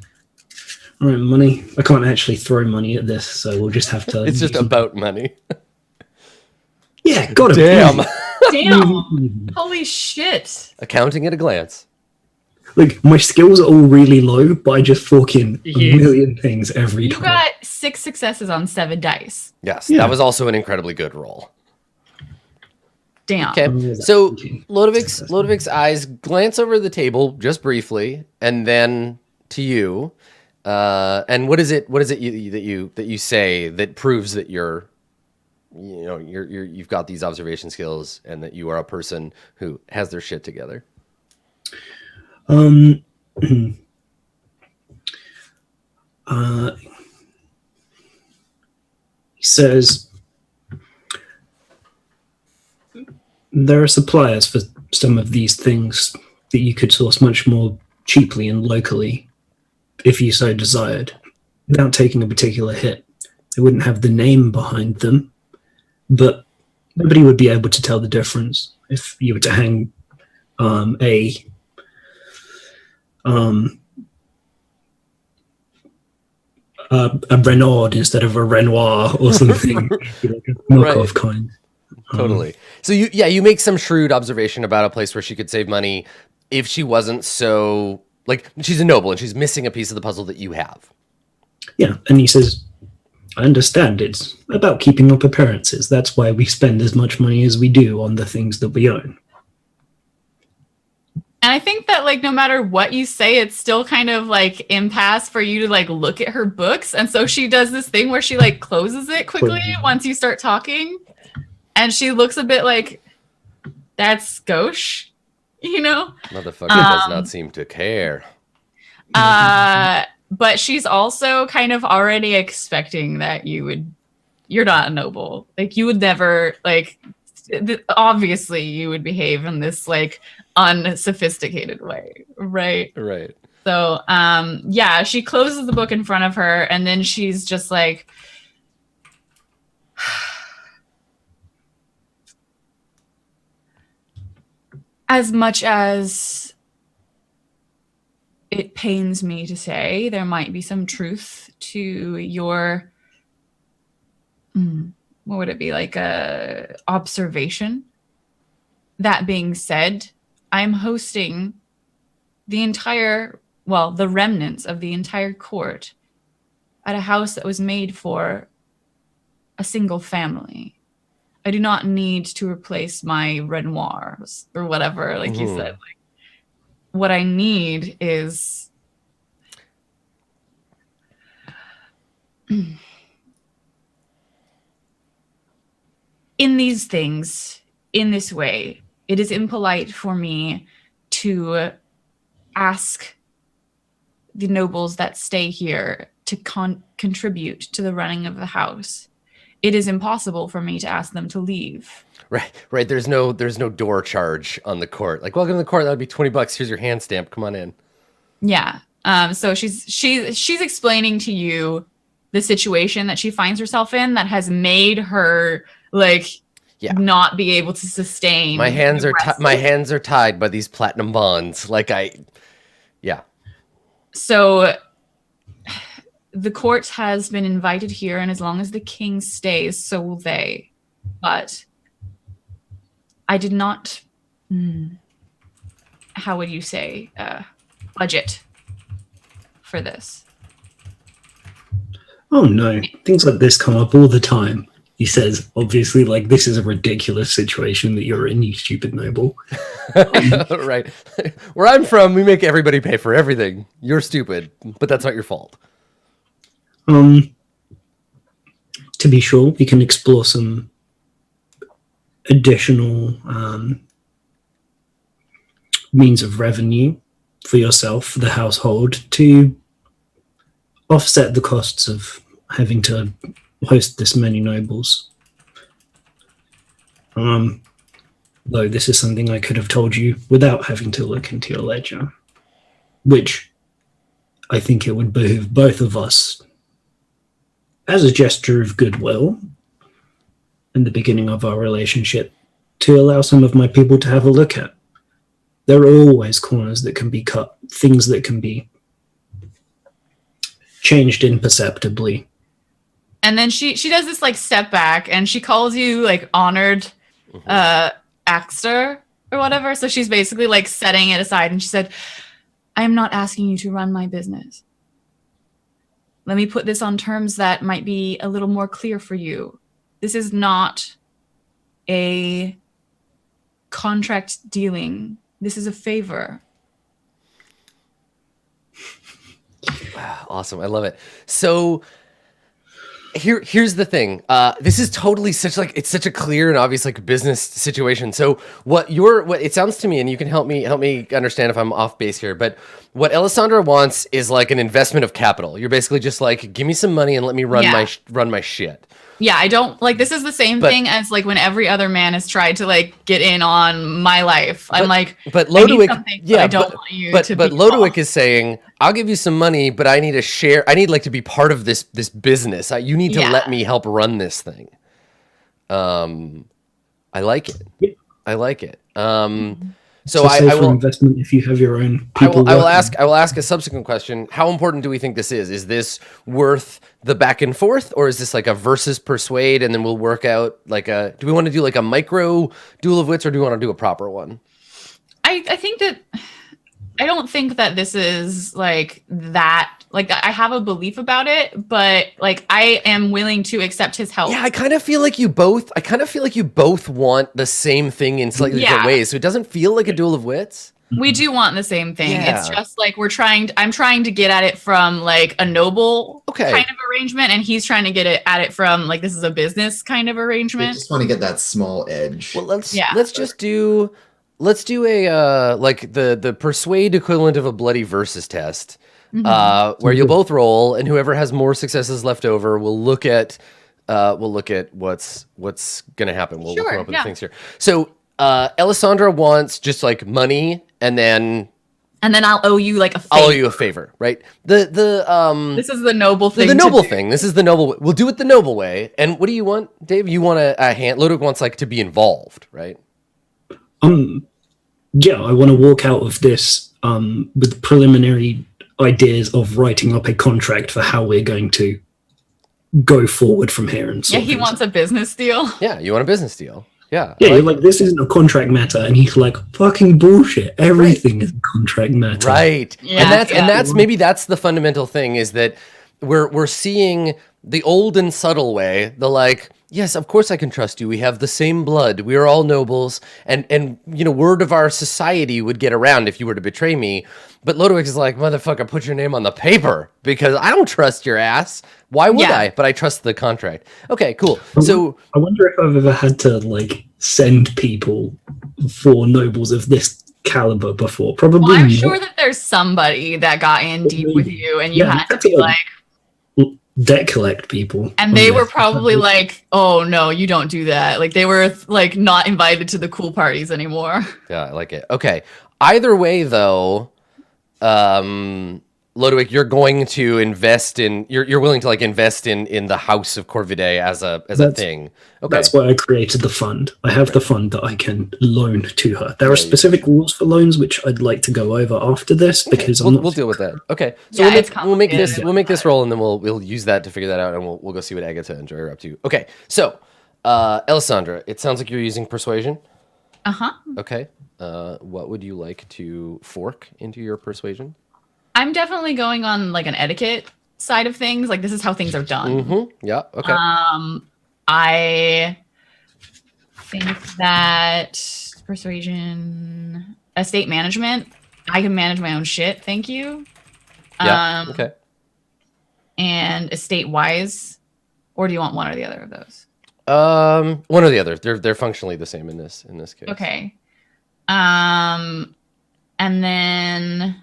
All right. Money. I can't actually throw money at this, so we'll just have to. It's just about money. Yeah. Got it. Damn. Damn! Holy shit! Accounting at a glance. Like my skills are all really low, but I just fork in a Yes. million things every You time. got 6 successes on 7 dice. Yes, Yeah. that was also an incredibly good roll. Damn. Okay, Oh, so okay. Lodovic's eyes glance over the table just briefly, and then to you. And what is it that you say that proves that you've got these observation skills and that you are a person who has their shit together? He says there are suppliers for some of these things that you could source much more cheaply and locally if you so desired, without taking a particular hit. They wouldn't have the name behind them, but nobody would be able to tell the difference if you were to hang a Renaud instead of a Renoir or something, like a knockoff kind. Totally. So you make some shrewd observation about a place where she could save money if she wasn't so like she's a noble and she's missing a piece of the puzzle that you have. Yeah, and he says, I understand it's about keeping up appearances. That's why we spend as much money as we do on the things that we own. And I think that like no matter what you say, it's still kind of like impasse for you to like look at her books. And so she does this thing where she like closes it quickly once you start talking. And she looks a bit like, that's gauche, you know? Motherfucker does not seem to care. But she's also kind of already expecting that you're not a noble. Like you would never like, obviously you would behave in this like unsophisticated way, right? Right. So yeah, she closes the book in front of her and then she's just like, as much as it pains me to say, there might be some truth to your, what would it be, like a observation. That being said, I'm hosting the remnants of the entire court at a house that was made for a single family. I do not need to replace my Renoirs or whatever, like you said. Like, what I need is in these things, in this way, it is impolite for me to ask the nobles that stay here to contribute to the running of the house. It is impossible for me to ask them to leave. Right. There's no door charge on the court. Like, welcome to the court. That would be $20. Here's your hand stamp. Come on in. Yeah. So she's explaining to you the situation that she finds herself in that has made her like not be able to sustain. My hands are tied by these platinum bonds. So the court has been invited here, and as long as the king stays, so will they. But I did not, how would you say, budget for this. Oh no, things like this come up all the time. He says, obviously, like, this is a ridiculous situation that you're in, you stupid noble. Right. Where I'm from, we make everybody pay for everything. You're stupid, but that's not your fault. To be sure, we can explore some additional means of revenue for yourself, for the household, to offset the costs of having to host this many nobles. Though this is something I could have told you without having to look into your ledger, which I think it would behoove both of us, as a gesture of goodwill in the beginning of our relationship, to allow some of my people to have a look at. There are always corners that can be cut, things that can be changed imperceptibly. And then she does this like step back and she calls you like honored Axter or whatever. So she's basically like setting it aside and she said, I am not asking you to run my business. Let me put this on terms that might be a little more clear for you. This is not a contract dealing. This is a favor. Wow, awesome. I love it. So here's the thing. This is totally it's such a clear and obvious like business situation. So what it sounds to me, and you can help me understand if I'm off base here, but what Alessandra wants is like an investment of capital. You're basically just like, give me some money and let me run my shit. Yeah, I don't like this is the same thing as like when every other man has tried to like get in on my life. I'm like, but Lodowick, I don't want you to but be Lodowick is saying, I'll give you some money, but I need a share. I need like to be part of this business. You need to let me help run this thing. I like it. Yeah. I like it. So I will investment if you have your own people. I will ask a subsequent question. How important do we think this is? Is this worth the back and forth, or is this like a versus persuade, and then we'll work out like a? Do we want to do like a micro duel of wits, or do we want to do a proper one? I think that I don't think that this is like that. Like I have a belief about it, but like I am willing to accept his help. Yeah, I kind of feel like you both want the same thing in slightly different ways. So it doesn't feel like a duel of wits. We do want the same thing. Yeah. It's just like I'm trying to get at it from like a noble kind of arrangement, and he's trying to get at it from like this is a business kind of arrangement. I just want to get that small edge. Well, let's do a like the persuade equivalent of a bloody versus test. Where you'll both roll, and whoever has more successes left over will look at what's gonna happen. We'll come up with things here. So Alessandra wants just like money, and then I'll owe you like a favor. I'll owe you a favor, right? This is the noble thing. The noble thing. This is the noble. We'll do it the noble way. And what do you want, Dave? You want a hand? Ludwig wants like to be involved, right? Yeah, I want to walk out of this with preliminary ideas of writing up a contract for how we're going to go forward from here. And he wants a business deal. Yeah, you want a business deal. Yeah. Yeah, you're like, this isn't a contract matter, and he's like, fucking bullshit. Everything is a contract matter. Right. Yeah, and that's maybe that's the fundamental thing, is that we're seeing the old and subtle way, the like, yes, of course I can trust you. We have the same blood. We are all nobles. And you know, word of our society would get around if you were to betray me. But Lodowick is like, motherfucker, put your name on the paper, because I don't trust your ass. Why would I? But I trust the contract. Okay, cool. So I wonder if I've ever had to like send people for nobles of this caliber before. Probably well, I'm not. sure that there's somebody that got in deep with you, and you had to be like debt collect people, and they were probably like, oh no, you don't do that. Like they were like not invited to the cool parties anymore. Yeah, I like it. Okay. Either way though, Lodowick, you're going to invest in you're willing to like invest in the House of Corvidae as a thing. Okay. That's why I created the fund. I have the fund that I can loan to her. There are specific rules for loans which I'd like to go over after this, because we'll deal with that. Okay. So we'll make this roll, and then we'll use that to figure that out, and we'll go see what Agatha and Joy are up to. Okay. So Alessandra, it sounds like you're using persuasion. Okay. What would you like to fork into your persuasion? I'm definitely going on like an etiquette side of things. Like this is how things are done. Yeah. Okay. I think that persuasion, estate management. I can manage my own shit. Thank you. Yeah. Okay. And estate wise, or do you want one or the other of those? One or the other. They're functionally the same in this case. Okay. And then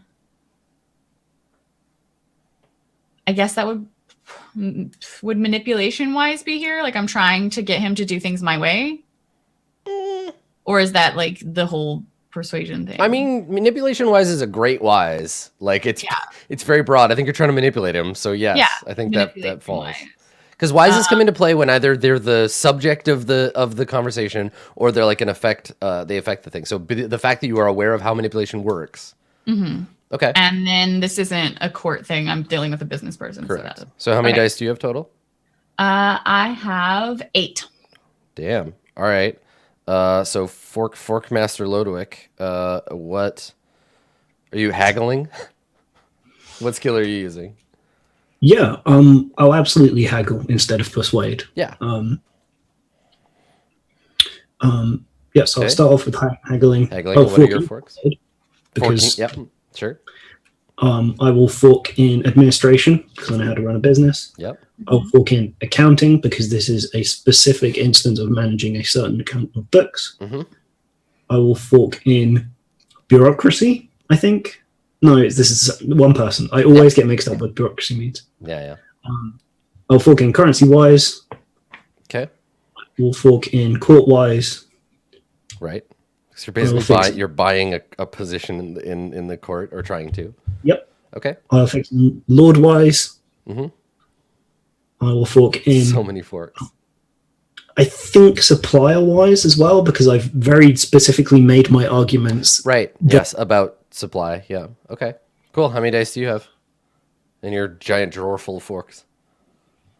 I guess that would manipulation wise be here? Like I'm trying to get him to do things my way? Or is that like the whole persuasion thing? I mean, manipulation wise is a great wise. Like it's very broad. I think you're trying to manipulate him. So yes, I think that falls. Because wises come into play when either they're the subject of the conversation or they're like an effect. They affect the thing. So the fact that you are aware of how manipulation works. Mm-hmm. Okay. And then this isn't a court thing. I'm dealing with a business person. Correct. So how many dice do you have total? I have 8. Damn. All right. So Fork Master Lodwick, what are you haggling? What skill are you using? Yeah, I'll absolutely haggle instead of persuade. Yeah. Yeah, so I'll start off with haggling. Haggling. What are your forks? Because yep, sure. I will fork in administration because I know how to run a business. Yep. I'll fork in accounting because this is a specific instance of managing a certain account of books. Mm-hmm. I will fork in bureaucracy, I think. No, this is one person. I always get mixed up with bureaucracy means. Yeah. I'll fork in currency-wise. Okay. We'll fork in court-wise. Right. So you're basically you're buying a position in the court or trying to. Yep. Okay. I'll fix lord-wise. Mm-hmm. I will fork in. So many forks. I think supplier-wise as well, because I've very specifically made my arguments. Right. Yes, about supply. Yeah. Okay. Cool. How many dice do you have in your giant drawer full of forks?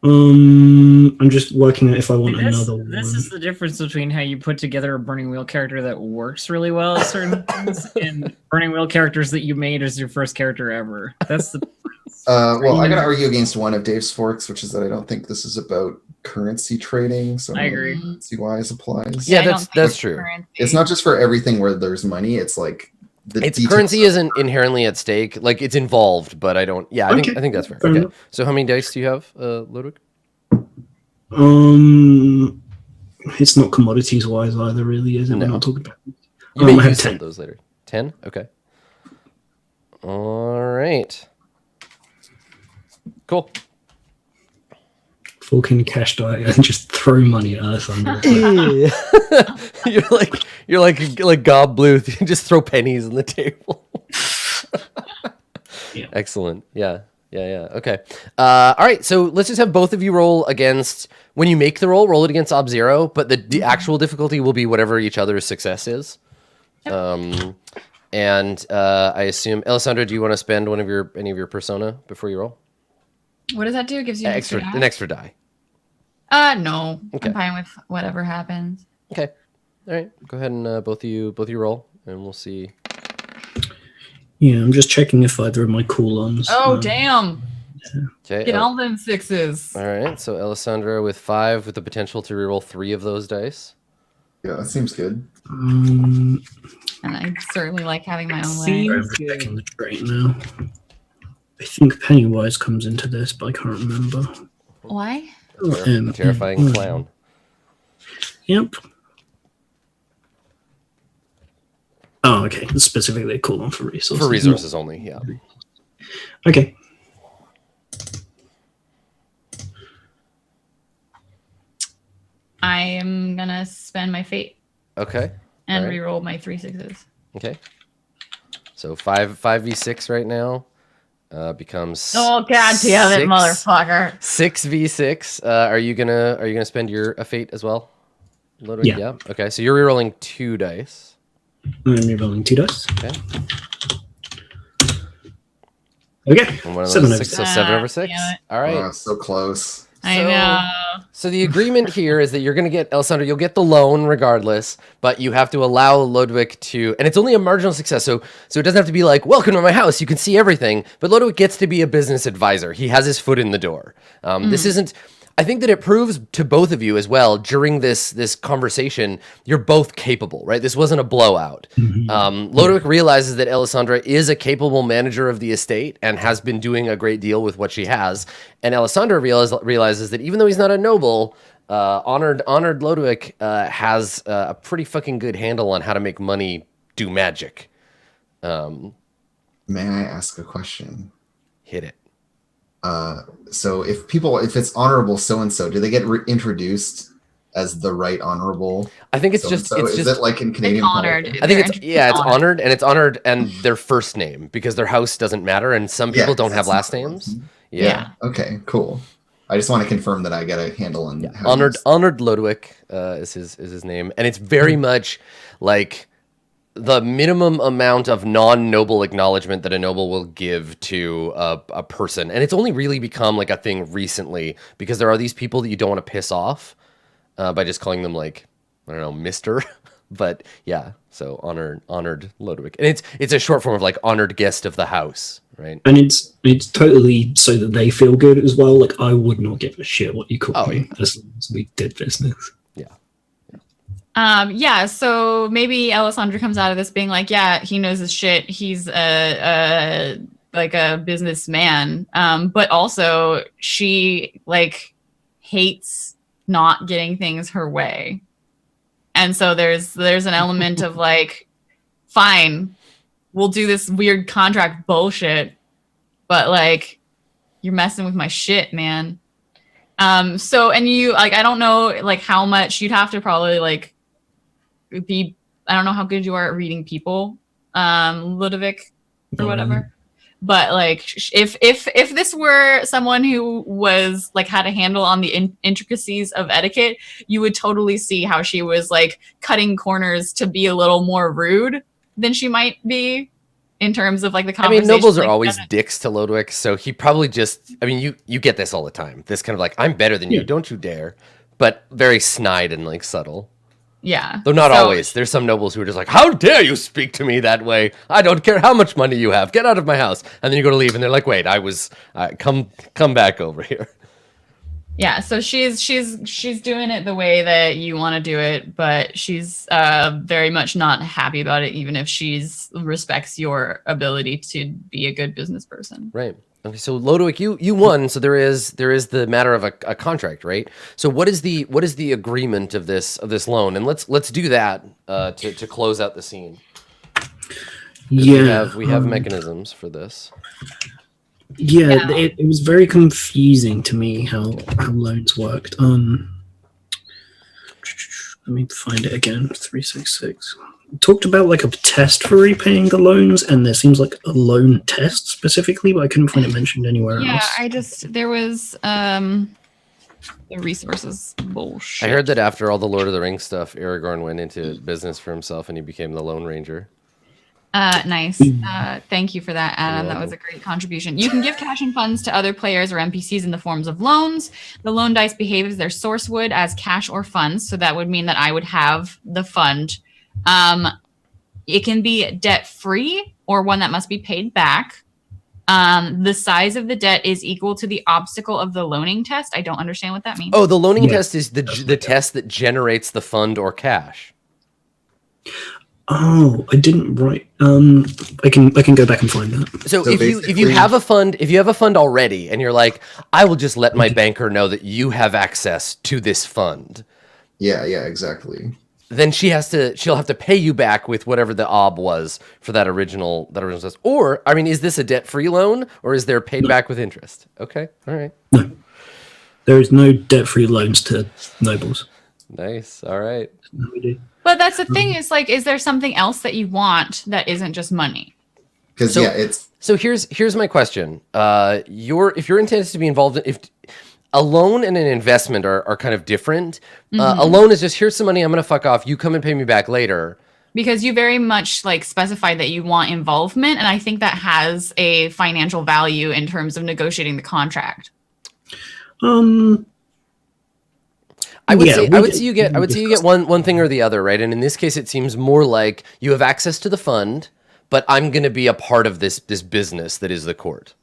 I'm just working out if I want another one. This is the difference between how you put together a Burning Wheel character that works really well at certain things and Burning Wheel characters that you made as your first character ever. That's the difference. Well, I gotta argue against one of Dave's forks, which is that I don't think this is about currency trading. So I agree. Currency-wise applies. Yeah, that's true. Currency. It's not just for everything where there's money. It's like It's currency isn't inherently at stake. Like it's involved, but I don't. Yeah, I think that's fair. Okay. So how many dice do you have, Ludwig? It's not commodities wise either, really, is it? No. We're not talking about. You may I have use 10. those later. 10. Okay. All right. Cool. Forking cash die and just throw money at us under. you're like Gob Bluth. You just throw pennies on the table. Yeah. Excellent. Yeah. Okay. All right. So let's just have both of you roll against when you make the roll it against Ob-Zero, but the actual difficulty will be whatever each other's success is. Yep. And I assume Alessandra, do you want to spend any of your persona before you roll? What does that do? It gives you an extra die? An extra die. No. Okay. I'm fine with whatever happens. Okay. All right. Go ahead and both of you roll, and we'll see. Yeah, I'm just checking if either of my cool-ons. Oh, damn. Okay. Get all them 6s. All right. So Alessandra with 5 with the potential to reroll 3 of those dice. Yeah, that seems good. And I certainly like having my own way. I'm just checking the trait now. I think Pennywise comes into this, but I can't remember. Why? The terrifying clown. Yep. Oh, okay. Specifically a cool-on for resources. For resources only, yeah. Okay. I am gonna spend my fate Okay. and All right. reroll my 3 6s. Okay. So 5v6 right now becomes. Oh god damn it, motherfucker! 6v6. Are you gonna spend your fate as well? Ludwig? Yeah. Okay. So you're rerolling 2 dice. I'm rerolling 2 dice. Okay. Okay. And one of 7 those over 6, so 7 over 6. damn it. All right. Oh, so close. I know. So the agreement here is that you're going to get, Alessandra, you'll get the loan regardless, but you have to allow Ludwig to, and it's only a marginal success, so it doesn't have to be like, welcome to my house, you can see everything, but Ludwig gets to be a business advisor. He has his foot in the door. This isn't, I think that it proves to both of you as well during this conversation, you're both capable, right? This wasn't a blowout. Lodowick realizes that Alessandra is a capable manager of the estate and has been doing a great deal with what she has. And Alessandra realizes that even though he's not a noble, honored Lodowick has a pretty fucking good handle on how to make money do magic. May I ask a question? Hit it. So if it's honorable so-and-so, do they get introduced as the right honorable? I think it's so-and-so? just Is it like in Canadian honored. politics? I think it's honored, and it's honored and their first name, because their house doesn't matter, and some people don't have last names. Yeah. Okay, cool. I just want to confirm that I get a handle on how honored Lodowick is his name, and it's very much like the minimum amount of non-noble acknowledgement that a noble will give to a person. And it's only really become like a thing recently, because there are these people that you don't want to piss off by just calling them, like, I don't know, Mr. But yeah, so honored Lodowick. And it's a short form of like honored guest of the house, right? And it's totally so that they feel good as well. Like, I would not give a shit what you call me as long as we did business. Yeah, so maybe Alessandra comes out of this being like, yeah, he knows his shit. He's like a businessman. But also she like hates not getting things her way. And so there's an element of like, fine, we'll do this weird contract bullshit, but like, you're messing with my shit, man. So, and you like, I don't know like how much you'd have to probably like I don't know how good you are at reading people, Ludovic or whatever. But like, if this were someone who was like had a handle on the intricacies of etiquette, you would totally see how she was like cutting corners to be a little more rude than she might be in terms of like the conversation. I mean, nobles are like, always dicks to Lodowick, so he probably just, I mean, you get this all the time. This kind of like, I'm better than you, don't you dare. But very snide and like subtle. Yeah. Though not always. There's some nobles who are just like, how dare you speak to me that way? I don't care how much money you have. Get out of my house. And then you go to leave and they're like, wait, come back over here. Yeah, so she's doing it the way that you want to do it, but she's very much not happy about it, even if she's respects your ability to be a good business person. Right. Okay, so Lodowick, you won. So there is the matter of a contract, right? So what is the agreement of this loan? And let's do that to close out the scene. Yeah, we have mechanisms for this. Yeah, it was very confusing to me how loans worked. Let me find it again. 366. Talked about like a test for repaying the loans, and there seems like a loan test specifically, but I couldn't find it mentioned anywhere else. Yeah, there was the resources bullshit. I heard that after all the Lord of the Rings stuff, Aragorn went into business for himself and he became the Lone Ranger. Nice. Thank you for that, Adam. That was a great contribution. You can give cash and funds to other players or NPCs in the forms of loans. The loan dice behave as their source would as cash or funds, so that would mean that I would have the fund. It can be debt-free or one that must be paid back. The size of the debt is equal to the obstacle of the loaning test. I don't understand what that means. Oh, the loaning test is the test that generates the fund or cash. Oh, I didn't write. I can go back and find that. So if you have a fund already, and you're like, I will just let my banker know that you have access to this fund. Yeah, exactly. Then she'll have to pay you back with whatever the ob was for that original test. Or, I mean, is this a debt-free loan, or is there paid back with interest? Okay, all right. No, there is no debt-free loans to nobles. Nice, all right. No, we do. But that's the thing is like, is there something else that you want that isn't just money? Because So here's my question. If your intent is to be involved if a loan and an investment are kind of different. A loan is just, here's some money, I'm gonna fuck off. You come and pay me back later. Because you very much like specified that you want involvement, and I think that has a financial value in terms of negotiating the contract. I would say you get one thing or the other, right? And in this case, it seems more like you have access to the fund, but I'm going to be a part of this business that is the court.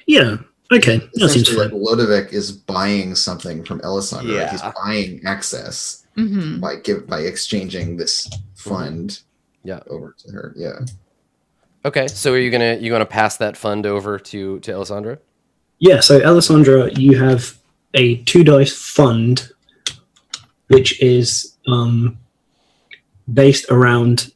Yeah. Okay, that seems Essentially, fine. Lodovic is buying something from Elisandra. Yeah. Like he's buying access Hmm. by exchanging this fund Yeah. over to her. Yeah. Okay, so are you gonna pass that fund over to Alessandra? Yeah, so Alessandra, you have a 2 dice fund, which is based around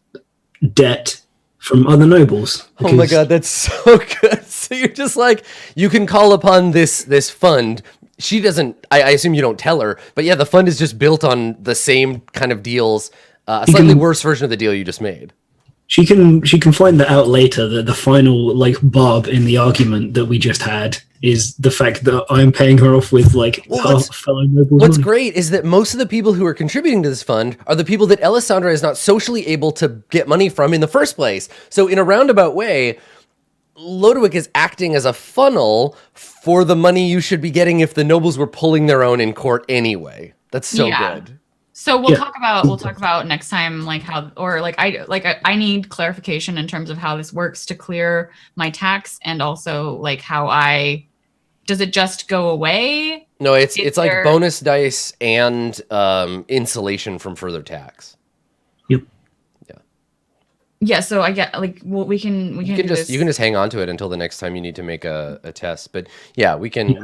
debt from other nobles. Oh my god, that's so good. So you're just like, you can call upon this fund. She doesn't. I assume you don't tell her, but yeah, the fund is just built on the same kind of deals, a You slightly can- worse version of the deal you just made. She can find that out later. That the final like barb in the argument that we just had is the fact that I'm paying her off with like Well, her fellow nobles. What's money. great is that most of the people who are contributing to this fund are the people that Alessandra is not socially able to get money from in the first place. So in a roundabout way, Lodowick is acting as a funnel for the money you should be getting if the nobles were pulling their own in court anyway. That's so Yeah. good. So we'll Yeah. talk about next time like how, or like I need clarification in terms of how this works to clear my tax, and also like does it just go away? No, it's Is like there- bonus dice and insulation from further tax. Yep. Yeah, so I get like, well, we can You can do just this. you can just hang on to it until the next time you need to make a test. But yeah, we can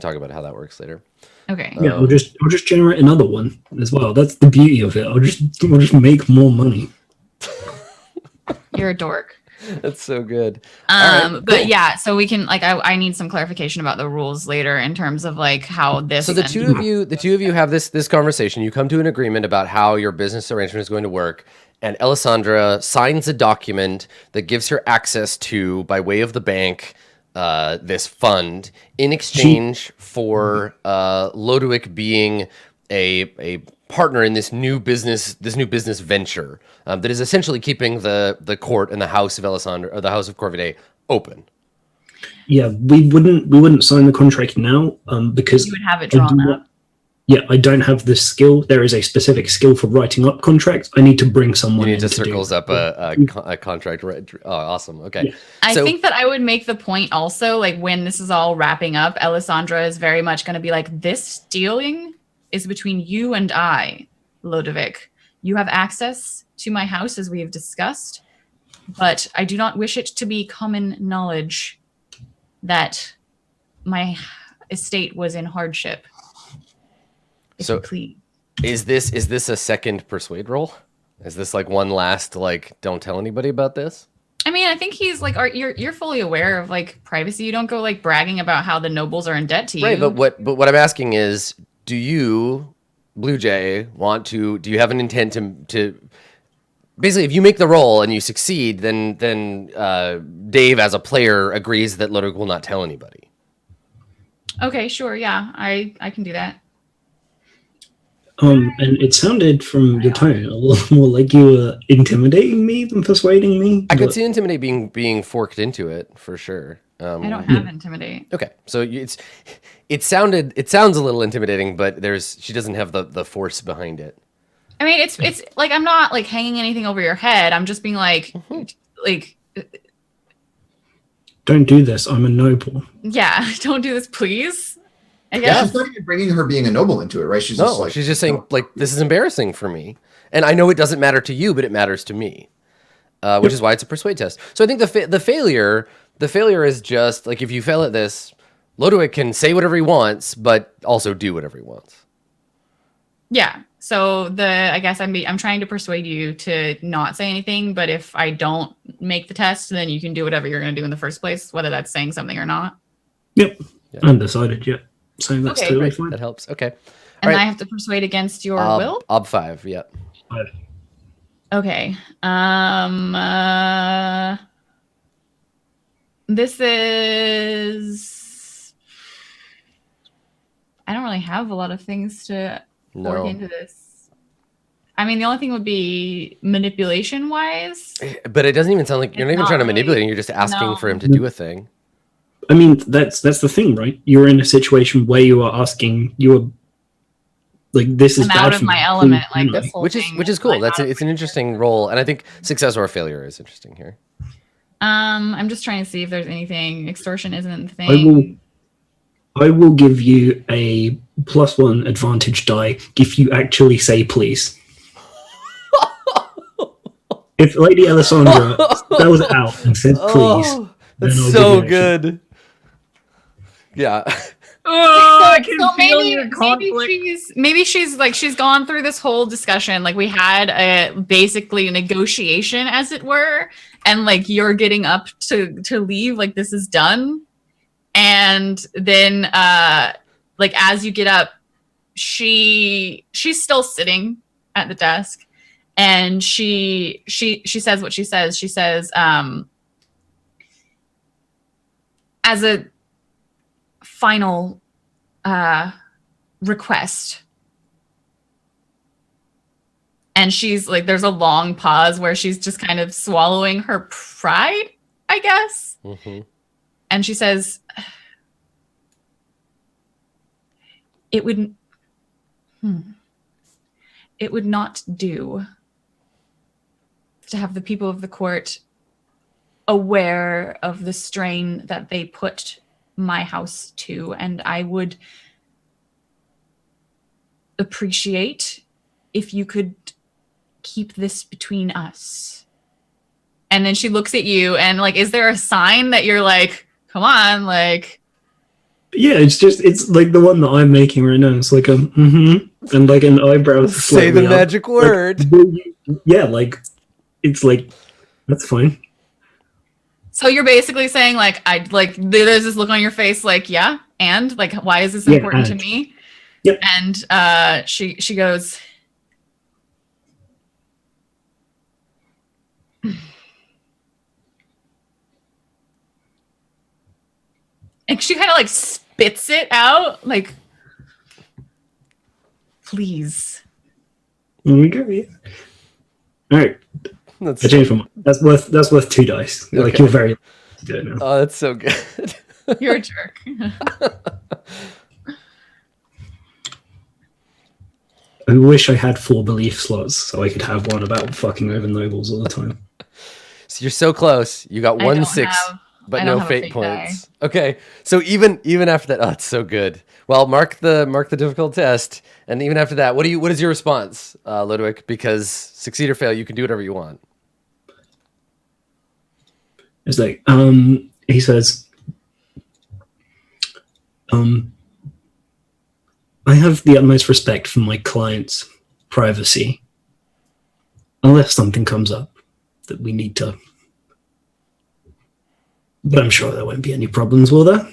talk about how that works later. Okay. Yeah, I'll just generate another one as well. That's the beauty of it. I'll just make more money. You're a dork. That's so good. All right, But cool. yeah, so we can like I need some clarification about the rules later in terms of like how this. So the two of you have this conversation. You come to an agreement about how your business arrangement is going to work, and Alessandra signs a document that gives her access to, by way of the bank, this fund in exchange for Lodowick being a partner in this new business venture that is essentially keeping the court and the house of Alessandra, or the house of Corvidae, open. Yeah, we wouldn't sign the contract now because you would have it I drawn do up. Yeah, I don't have the skill. There is a specific skill for writing up contracts. I need to bring You someone need in to do circles that. up a contract. Oh, awesome. Okay. Yeah. I So- think that I would make the point also, like when this is all wrapping up, Alessandra is very much going to be like, this dealing is between you and I, Lodovic. You have access to my house as we have discussed, but I do not wish it to be common knowledge that my estate was in hardship. If So- you please. Is this a second persuade roll? Is this like one last like don't tell anybody about this? I mean, I think he's like, you're fully aware of like privacy. You don't go like bragging about how the nobles are in debt to you. Right, but what I'm asking is, do you, Blue Jay, do you have an intent to basically, if you make the roll and you succeed, then Dave as a player agrees that Ludwig will not tell anybody. Okay, sure, yeah, I can do that. And it sounded from your tone a little more like you were intimidating me than persuading me. I could but- see intimidate being forked into it for sure. I don't have intimidate. Okay, so it sounds a little intimidating, but she doesn't have the force behind it. I mean, it's like I'm not like hanging anything over your head. I'm just being like, like, Don't do this. I'm a noble. yeah, don't do this, please. I Yeah, guess. she's not even bringing her being a noble into it, right? She's just No, like, she's just saying like this is embarrassing for me, and I know it doesn't matter to you, but it matters to me, which is why it's a persuade test. So I think the failure is just like if you fail at this, Lodowick can say whatever he wants, but also do whatever he wants. Yeah. So I guess I'm trying to persuade you to not say anything, but if I don't make the test, then you can do whatever you're going to do in the first place, whether that's saying something or not. Yep. Yeah. Undecided yet. So that's Okay, totally Right, fine. that helps. Okay. And All right. I have to persuade against your will. Ob 5. Yeah. Okay. This is. I don't really have a lot of things to work No. into this. I mean, the only thing would be manipulation wise. But it doesn't even sound like you're not It's even not trying to really- manipulate him. You're just asking No. for him to do a thing. I mean, that's the thing, right? You're in a situation where you are asking, you are like, this is I'm bad out for of me. my element, like Please, this whole Which thing. is cool. I'm It's out of an my interesting role, and I think success or failure is interesting here. I'm just trying to see if there's anything. Extortion isn't the I will thing. I will give you a +1 advantage die if you actually say please. If Lady Alessandra spells it out and says please, Oh, then that's I'll so give you an good. Yeah. Oh, I can So feel your conflict. maybe she's gone through this whole discussion. Like we had basically a negotiation, as it were, and like you're getting up to leave, like this is done. And then like as you get up, she's still sitting at the desk, and she says what she says. She says, as a final request. And she's like, there's a long pause where she's just kind of swallowing her pride, I guess. Mm-hmm. And she says, it would not do to have the people of the court aware of the strain that they put my house to, and I would appreciate if you could keep this between us. And then she looks at you and like, is there a sign that you're like, come on, like? Yeah, it's like the one that I'm making right now. It's like and like an eyebrow. Say the magic word. Like, yeah, like it's like that's fine. So you're basically saying like, there's this look on your face like, yeah, and like, why is this important to me? Yep. And she goes, and she kind of like spits it out, like, please. There we go. Yeah. All right. I changed my mind. That's worth 2 dice. Okay. Like you're very good now. Oh, that's so good. You're a jerk. I wish I had 4 belief slots so I could have one about fucking over nobles all the time. So you're so close. You got 1 6, but no fate points. Die. Okay, so even after that, oh, it's so good. Well, mark the difficult test, and even after that, what is your response, Ludwig? Because succeed or fail, you can do whatever you want. It's like he says, I have the utmost respect for my client's privacy, unless something comes up that we need to. But I'm sure there won't be any problems, will there?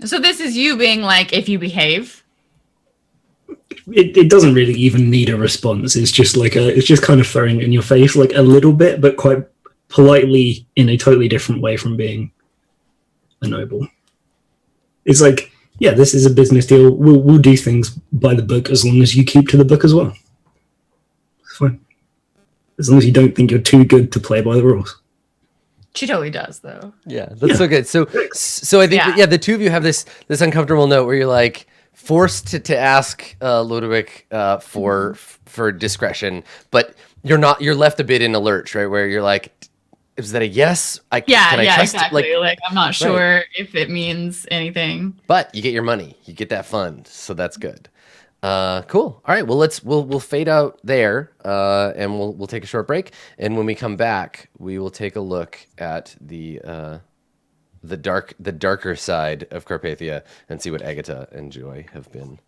So this is you being like, if you behave. It doesn't really even need a response. It's just like it's just kind of throwing it in your face, like a little bit, but quite politely in a totally different way from being a noble. It's like, yeah, this is a business deal. We'll do things by the book as long as you keep to the book as well. It's fine. As long as you don't think you're too good to play by the rules. She totally does, though. Yeah, that's so good. So I think the two of you have this uncomfortable note where you're like forced to ask Ludwig for discretion, but you're left a bit in a lurch, right? Where you're like, is that a yes? Can I trust exactly. Like I'm not sure if it means anything. But you get your money, you get that fund, so that's good. Cool. All right. Well, we'll fade out there, and we'll take a short break. And when we come back, we will take a look at the darker side of Carpathia and see what Agatha and Joy have been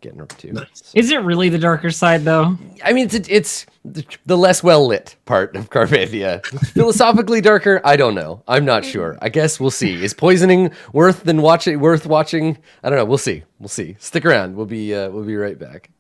getting up to. Nice. So, is it really the darker side, though? I mean, it's the less well lit part of Carpathia. Philosophically darker, I don't know. I'm not sure. I guess we'll see. Is poisoning worth watching? I don't know. We'll see. Stick around. We'll be right back.